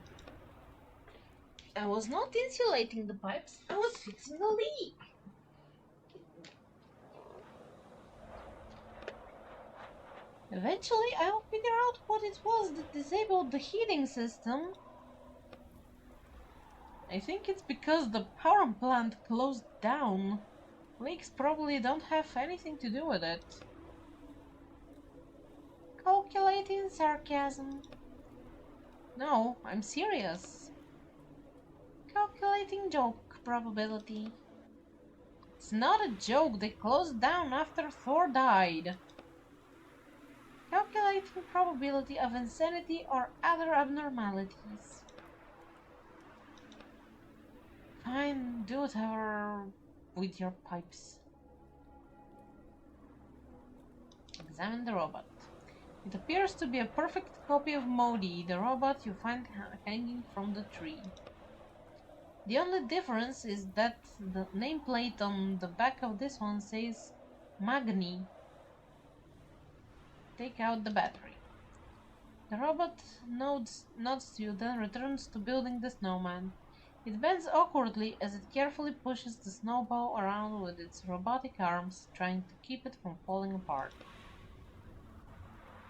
I was not insulating the pipes, I was fixing a leak. Eventually, I'll figure out what it was that disabled the heating system. I think it's because the power plant closed down. Leaks probably don't have anything to do with it. Calculating sarcasm. No, I'm serious. Calculating joke probability. It's not a joke, they closed down after Thor died. Calculating probability of insanity or other abnormalities. Fine, do whatever with your pipes. Examine the robot. It appears to be a perfect copy of Modi, the robot you find hanging from the tree. The only difference is that the nameplate on the back of this one says Magni. Take out the battery. The robot nods to you, then returns to building the snowman. It bends awkwardly as it carefully pushes the snowball around with its robotic arms, trying to keep it from falling apart.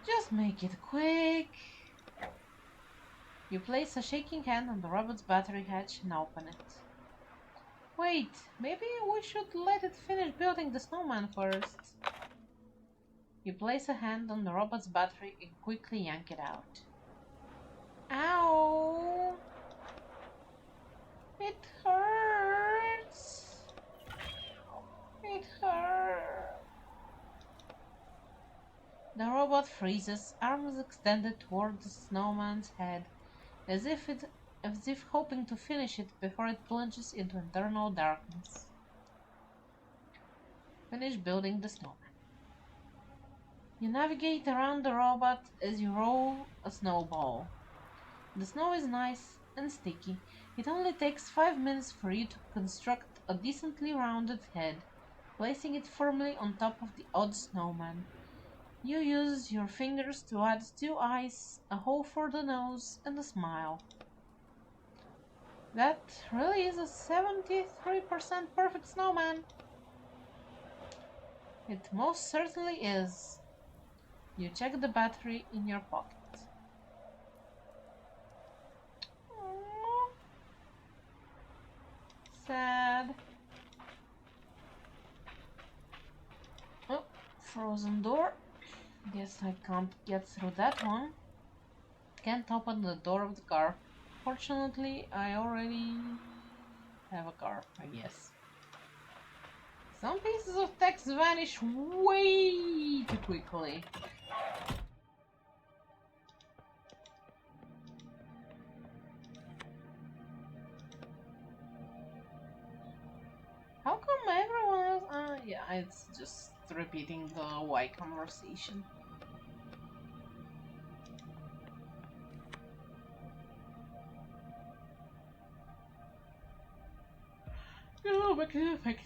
Just make it quick. You place a shaking hand on the robot's battery hatch and open it. Wait, maybe we should let it finish building the snowman first. You place a hand on the robot's battery and quickly yank it out. Ow! It hurts! It hurts! The robot freezes, arms extended toward the snowman's head, as if hoping to finish it before it plunges into eternal darkness. Finish building the snowman. You navigate around the robot as you roll a snowball. The snow is nice and sticky. It only takes 5 minutes for you to construct a decently rounded head, placing it firmly on top of the odd snowman. You use your fingers to add 2 eyes, a hole for the nose, and a smile. That really is a 73% perfect snowman. It most certainly is. You check the battery in your pocket. Sad. Oh, frozen door. Guess I can't get through that one. Can't open the door of the car. Fortunately, I already have a car, I guess. Some pieces of text vanish way too quickly. How come everyone else... yeah, it's just repeating the why conversation. Go back.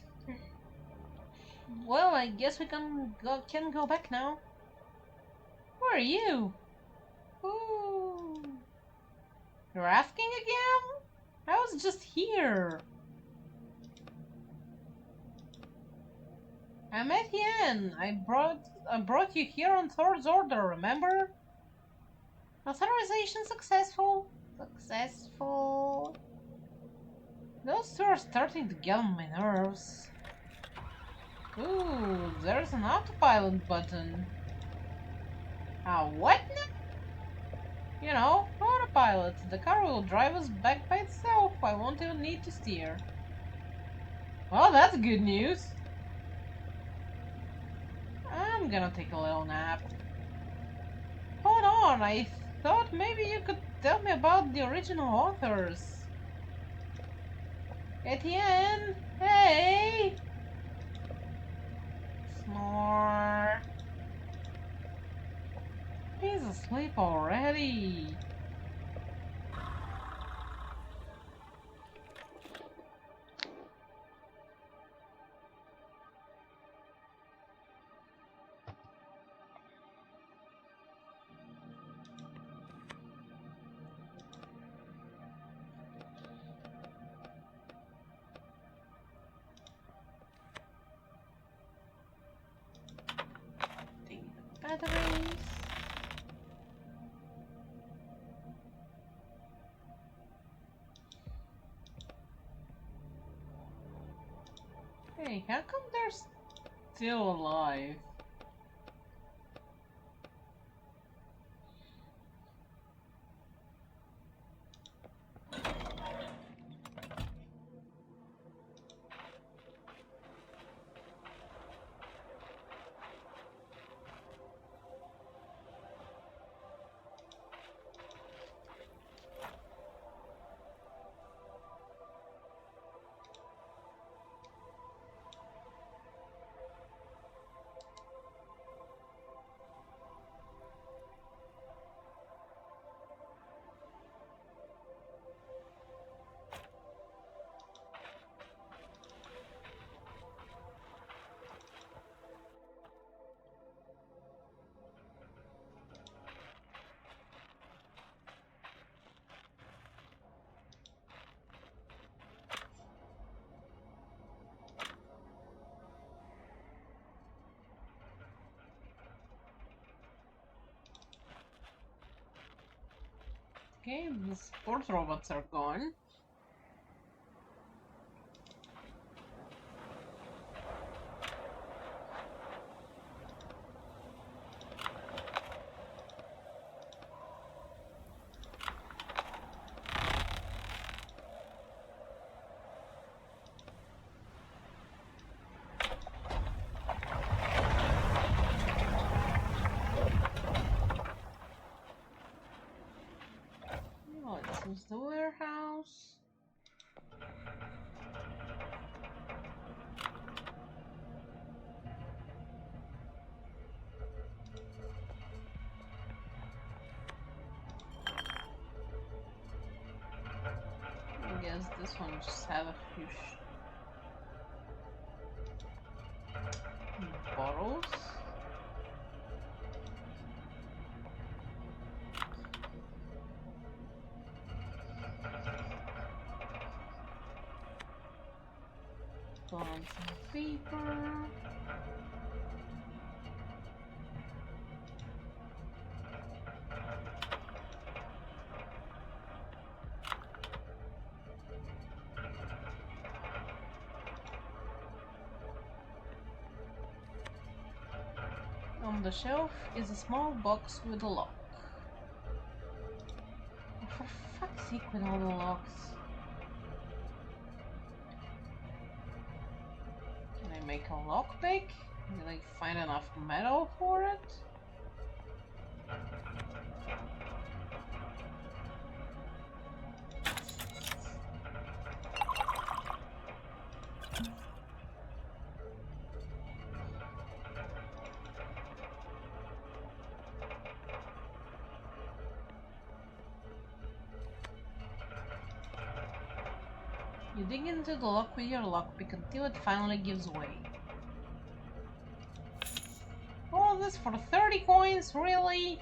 Well, I guess we can go back now. Who are you? Ooh. You're asking again? I was just here. I'm Etienne. I brought you here on Thor's order, remember? Authorization successful. Successful. Those two are starting to get on my nerves. Ooh, there's an autopilot button. What now? You know, autopilot. The car will drive us back by itself. I won't even need to steer. Well, that's good news. I'm gonna take a little nap. Hold on, I thought maybe you could tell me about the original authors. Etienne, hey! Snore. He's asleep already. Batteries. Hey, how come they're still alive? Okay, the sports robots are gone. Oh, this is the warehouse. I guess this one just have a few bottles. Bonds and paper. On the shelf is a small box with a lock. For fuck's sake with all the locks. Can I make a lockpick? Will I find enough metal for it? You dig into the lock with your lockpick until it finally gives way. All this for 30 coins? Really?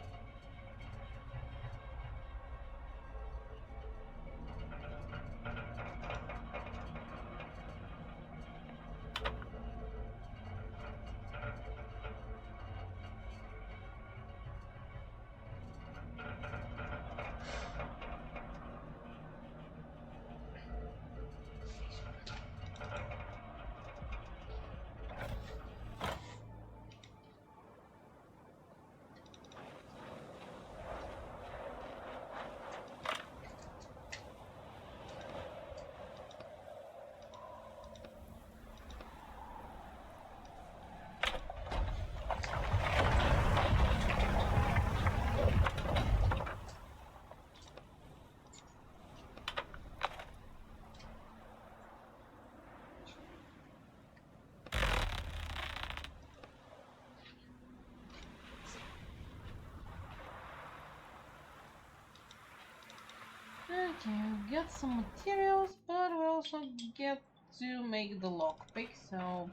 Okay, we get some materials, but we also get to make the lockpick, so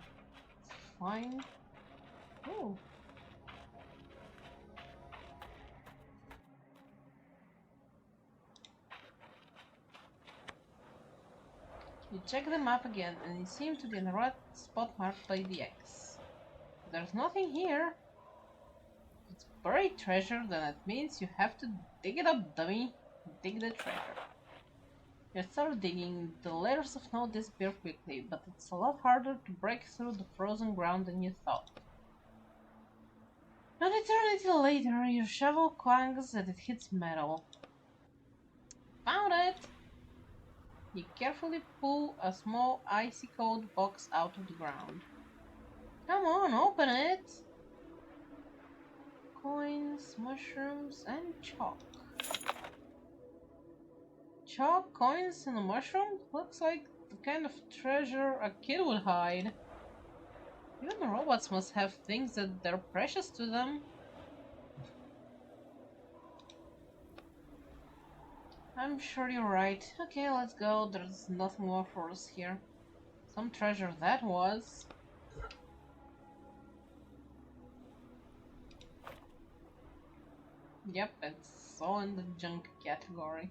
it's fine. Oh. You check the map again, and you seem to be in the right spot marked by the X. There's nothing here. If it's buried treasure, then it means you have to dig it up, dummy. Dig the treasure. You start digging, the layers of snow disappear quickly, but it's a lot harder to break through the frozen ground than you thought. An eternity later, your shovel clangs and it hits metal. Found it! You carefully pull a small icy cold box out of the ground. Come on, open it! Coins, mushrooms, and chalk. Chalk, coins, and a mushroom? Looks like the kind of treasure a kid would hide. Even the robots must have things that they're precious to them. I'm sure you're right. Okay, let's go. There's nothing more for us here. Some treasure that was. Yep, it's all in the junk category.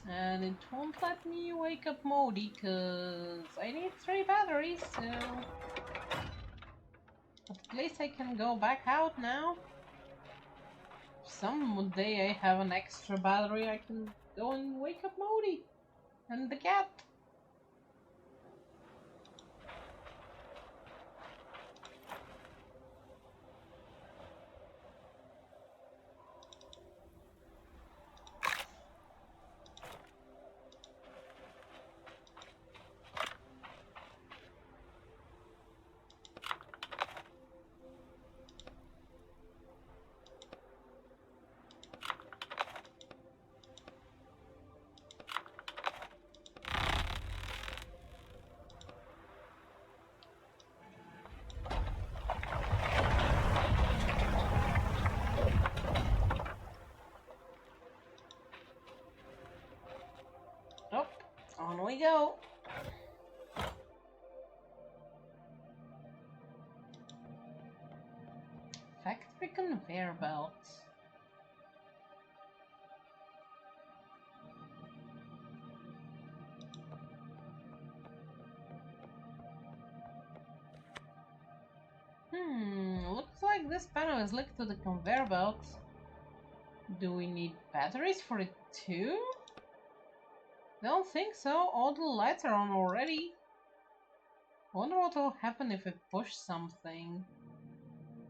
And it won't let me wake up Modi, cause I need 3 batteries, so... But at least I can go back out now. some day I have an extra battery, I can go and wake up Modi and the cat. Oh, on we go. Factory conveyor belt. Looks like this panel is linked to the conveyor belt. Do we need batteries for it too? Don't think so, all the lights are on already. Wonder what will happen if I push something.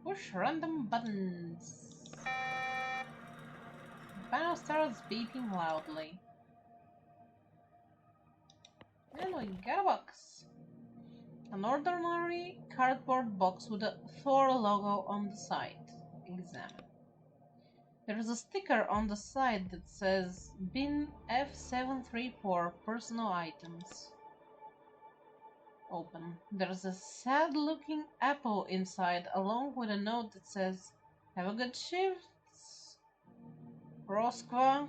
Push random buttons. The panel starts beeping loudly. And we got a box. An ordinary cardboard box with a Thor logo on the side. Examine. There is a sticker on the side that says Bin F734 Personal Items. Open. There's a sad looking apple inside along with a note that says have a good shift, Roskva.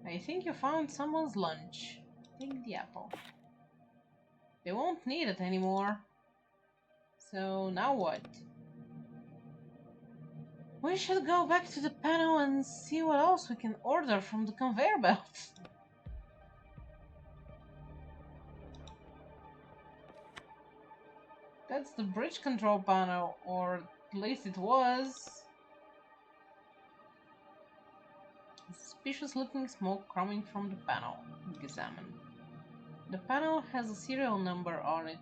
I think you found someone's lunch. Take the apple. They won't need it anymore. So now what? We should go back to the panel and see what else we can order from the conveyor belt. That's the bridge control panel, or at least it was. Suspicious looking smoke coming from the panel. Examine. The panel has a serial number on it.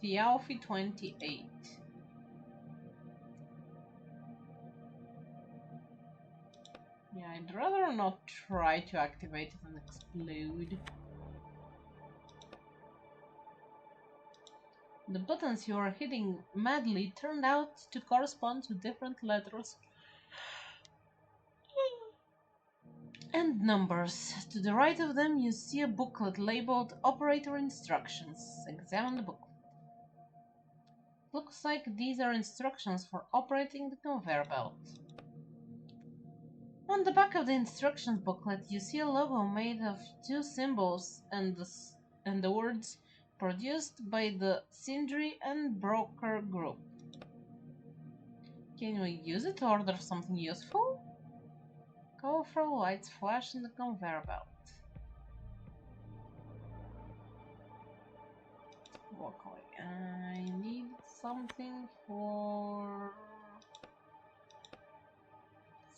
Thialfi 28. Yeah, I'd rather not try to activate it and explode. The buttons you are hitting madly turned out to correspond to different letters and numbers. To the right of them you see a booklet labeled Operator Instructions. Examine the booklet. Looks like these are instructions for operating the conveyor belt. On the back of the instructions booklet you see a logo made of two symbols and the words produced by the Sindri and Broker Group. Can we use it to order something useful? Colorful lights flash in the conveyor belt. Walk away. I need something for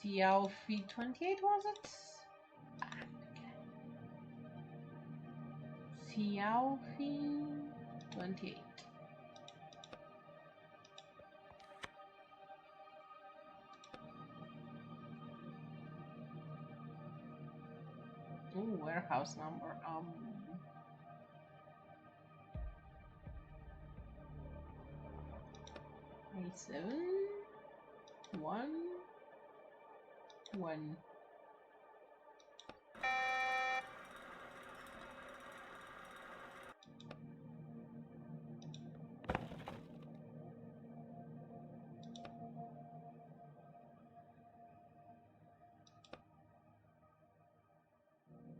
Thialfi 28, was it? Thialfi 28. Ooh, warehouse number. A711.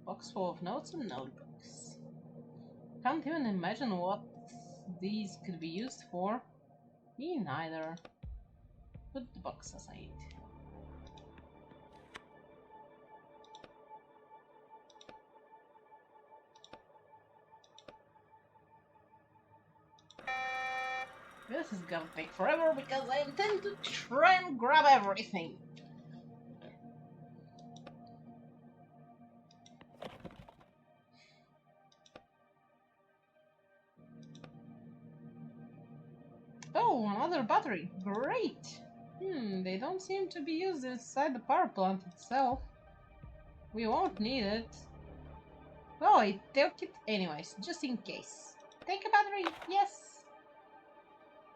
Box full of notes and notebooks. Can't even imagine what these could be used for. Me neither. Put the box aside. This is gonna take forever because I intend to try and grab everything. Oh, another battery. Great! They don't seem to be used inside the power plant itself. We won't need it. Oh, I took it anyways, just in case. Take a battery, yes!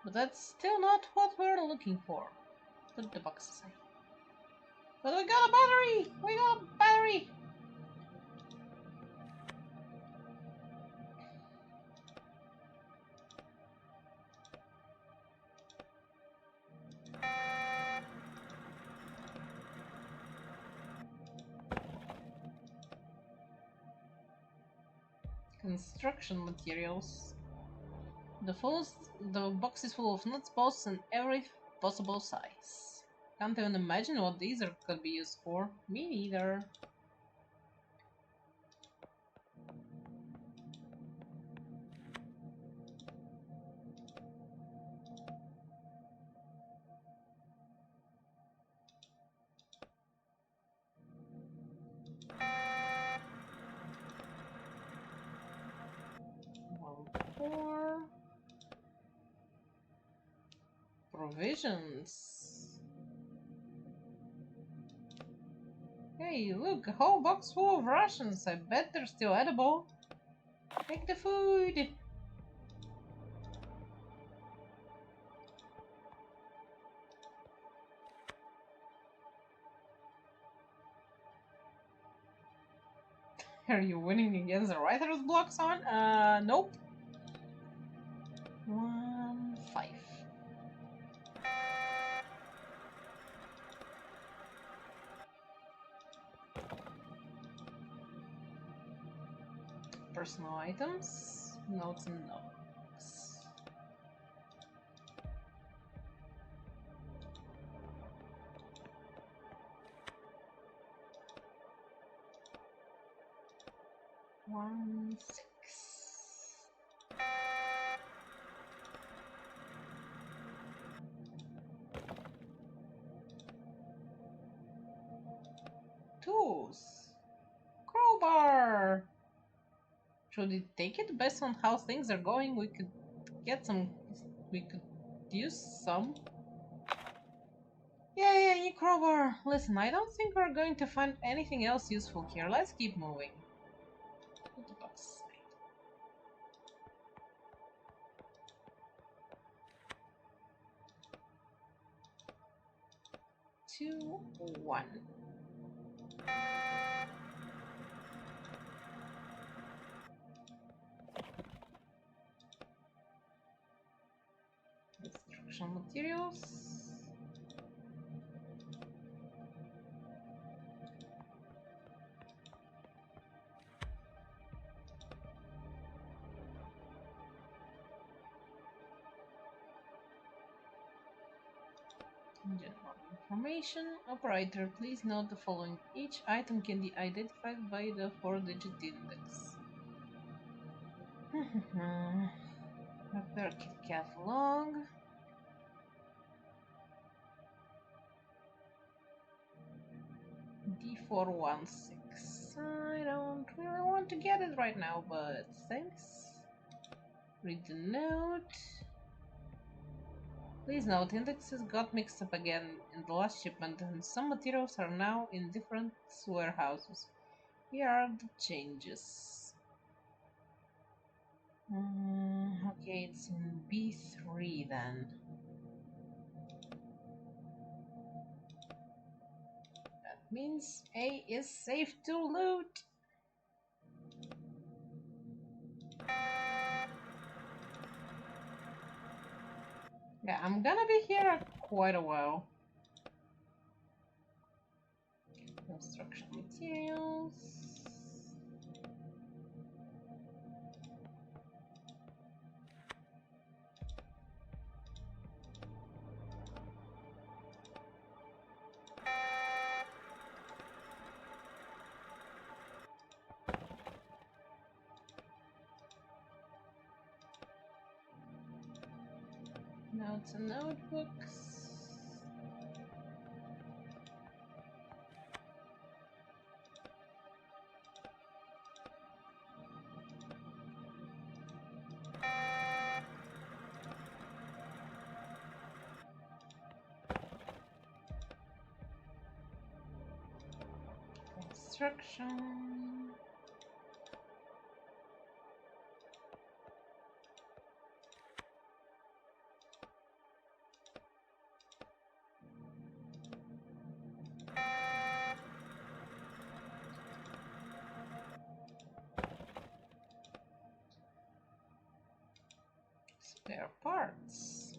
But that's still not what we're looking for. Put the box aside. But we got a battery! We got a battery! Construction materials. The box is full of nuts, bolts, and every possible size. Can't even imagine what these could be used for. Me neither. Four. Provisions. Hey, look, a whole box full of rations. I bet they're still edible. Take the food. Are you winning against the writer's block, son? Nope. 1, 5. Personal items, notes and logs. One, 6. Tools. Crowbar. Should we take it based on how things are going? We could get some. We could use some. Yeah, new crowbar. Listen, I don't think we're going to find anything else useful here. Let's keep moving. Put the box aside. 2, 1. Construction materials. General information. Operator, please note the following. Each item can be identified by the 4-digit index. Repair kit catalog. D416. I don't really want to get it right now, but thanks. Read the note. Please note, indexes got mixed up again in the last shipment, and some materials are now in different warehouses. Here are the changes. Okay, it's in B3 then. That means A is safe to loot. Yeah, I'm gonna be here quite a while. Construction materials. Notes and notebooks. Construction. Spare parts.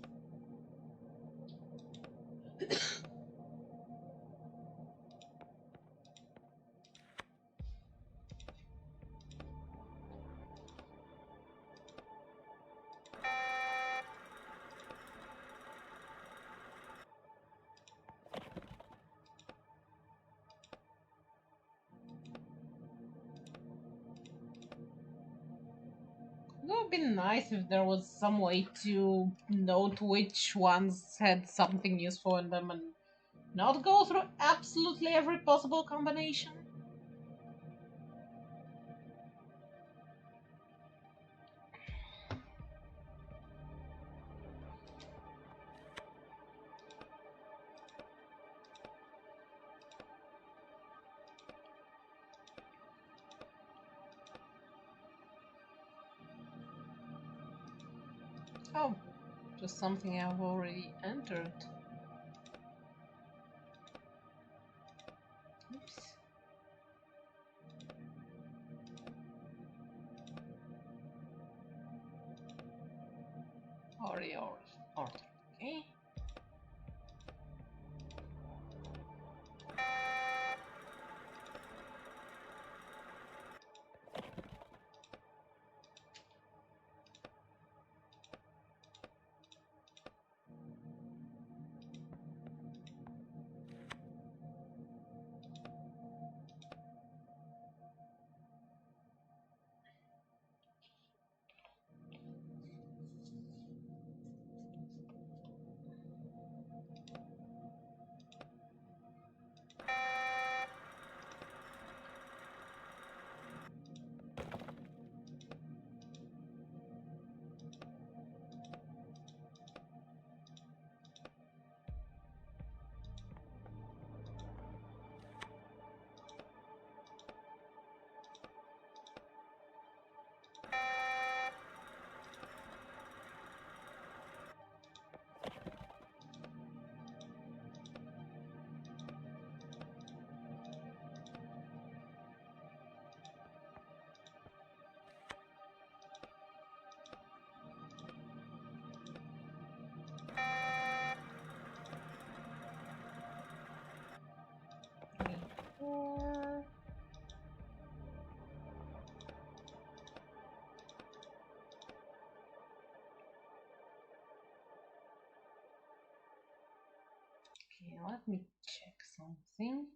It would be nice if there was some way to note which ones had something useful in them and not go through absolutely every possible combination. Oh, just something I've already entered. Oops. Order. Okay. Four. Okay, let me check something.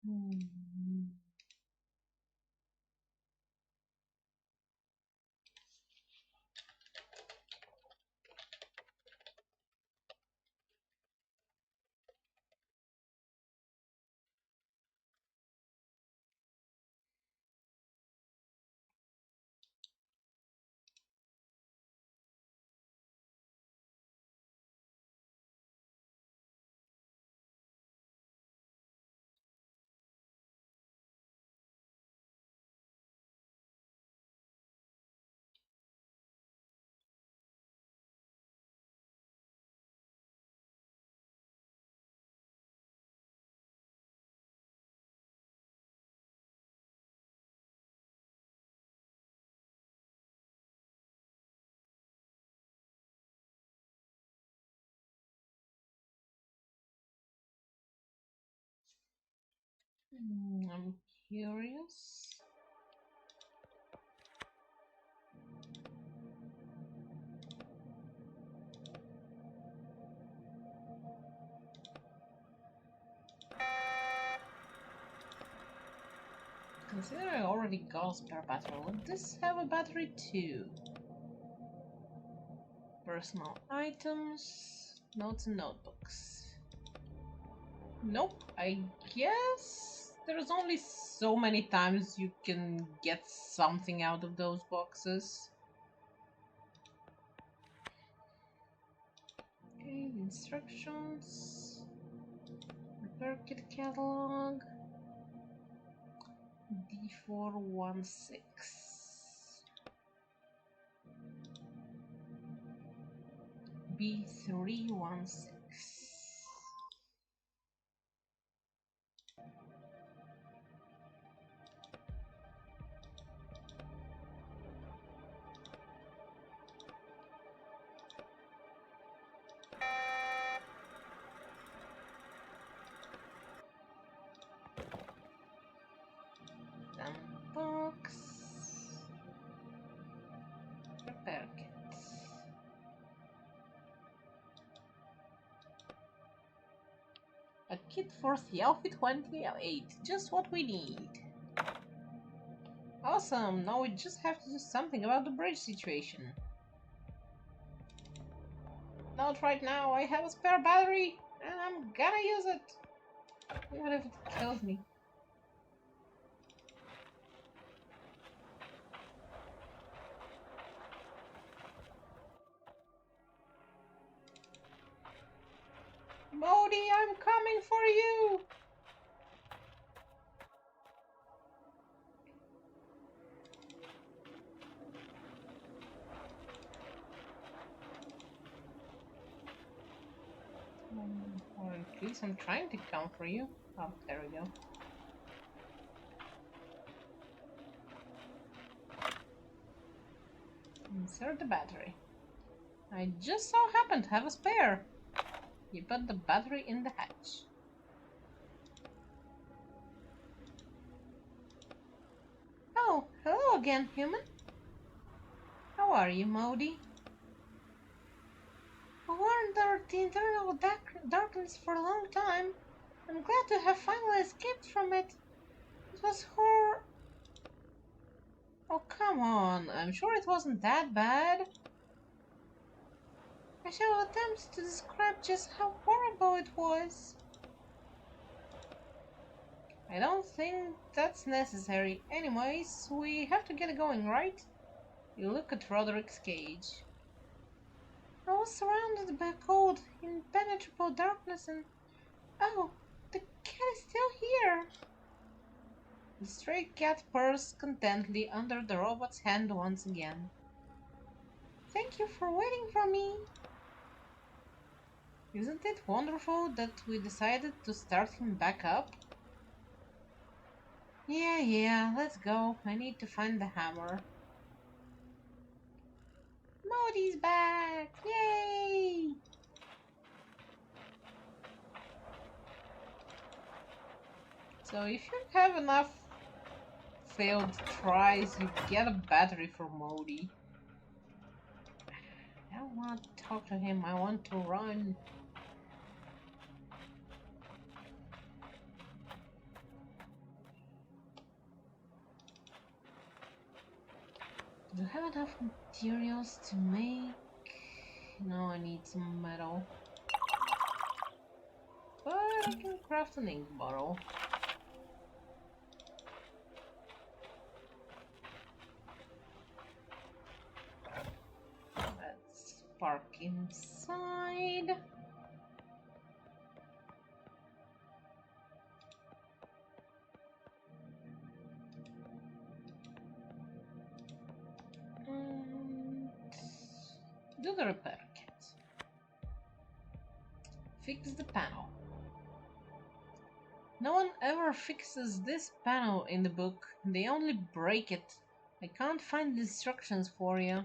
Hmm. I'm curious. Considering I already got a spare battery, would this have a battery too? Personal items, notes and notebooks. Nope, I guess there's only so many times you can get something out of those boxes. Okay, instructions, repair kit catalog, D416. B316. Box. Repair kit. A kit for the Alpha 28, just what we need. Awesome, now we just have to do something about the bridge situation. Not right now, I have a spare battery, and I'm gonna use it. Even if it kills me. Modi, I'm coming for you! Or at least I'm trying to come for you. Oh, there we go. Insert the battery. I just so happen to have a spare. You put the battery in the hatch. Oh, hello again, human. How are you, Modi? I wandered the internal darkness for a long time. I'm glad to have finally escaped from it. It was horror. Oh, come on. I'm sure it wasn't that bad. I shall attempt to describe just how horrible it was. I don't think that's necessary. Anyways, we have to get going, right? You look at Roderick's cage. I was surrounded by cold, impenetrable darkness and... Oh, the cat is still here! The stray cat purrs contentedly under the robot's hand once again. Thank you for waiting for me! Isn't it wonderful that we decided to start him back up? Yeah, let's go. I need to find the hammer. Modi's back! Yay! So if you have enough failed tries, you get a battery for Modi. I don't want to talk to him, I want to run. Do I have enough materials to make? No, I need some metal. But I can craft an ink bottle. Let's park inside. And do the repair kit. Fix the panel. No one ever fixes this panel in the book. They only break it. I can't find the instructions for you.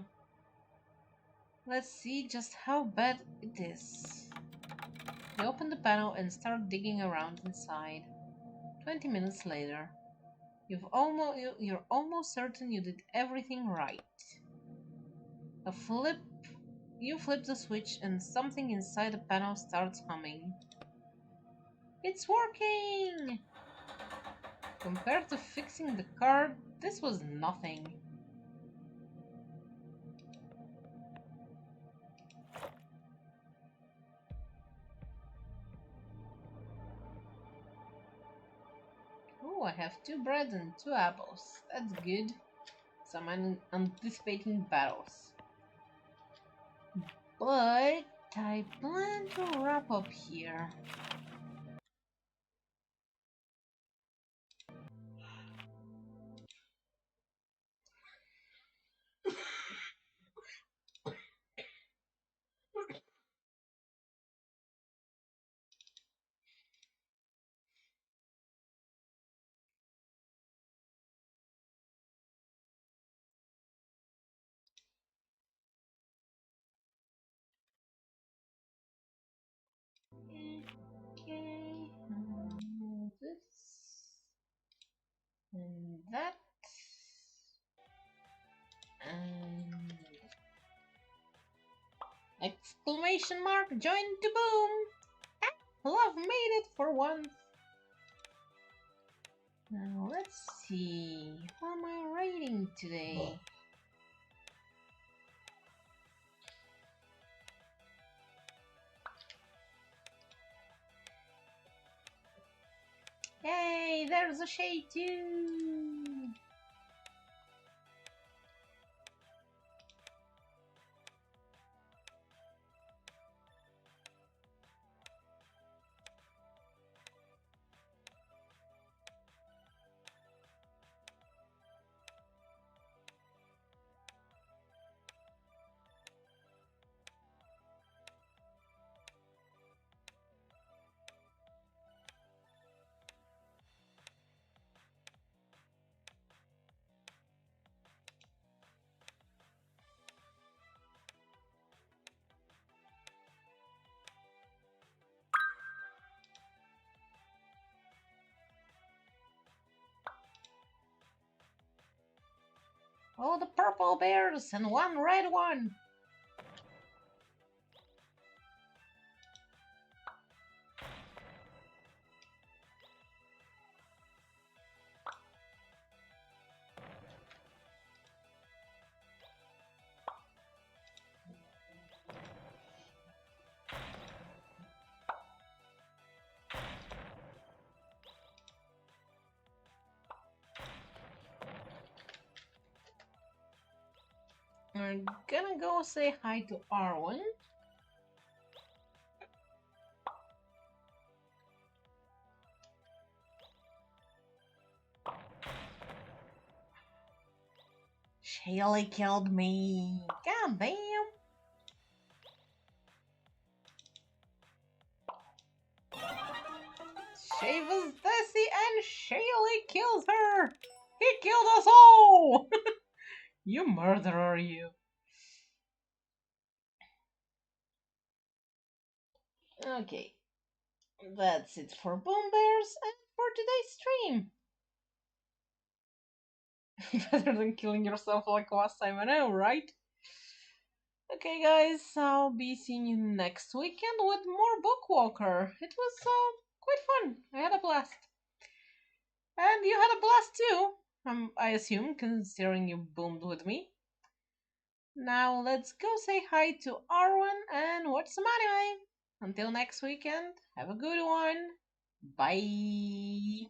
Let's see just how bad it is. You open the panel and start digging around inside. 20 minutes later. You're almost certain you did everything right. A flip You flip the switch and something inside the panel starts humming. It's working! Compared to fixing the car, this was nothing. Oh, I have 2 breads and 2 apples. That's good. So I'm anticipating battles. But I plan to wrap up here. Okay, this and that and exclamation mark join to boom. Love made it for once. Now let's see, what am I writing today? Hey, there's a shade too. Oh, the purple bears and 1 red one. I'm gonna go say hi to Arwen. Shaley killed me. God damn. Shaver's Desi and Shaley kills her. He killed us all. You murderer, you. Okay, that's it for Boom Bears and for today's stream. Better than killing yourself like last time, I know, right? Okay, guys, I'll be seeing you next weekend with more Bookwalker. It was quite fun. I had a blast. And you had a blast too, I assume, considering you boomed with me. Now let's go say hi to Arwen and watch some anime. Until next weekend, have a good one. Bye.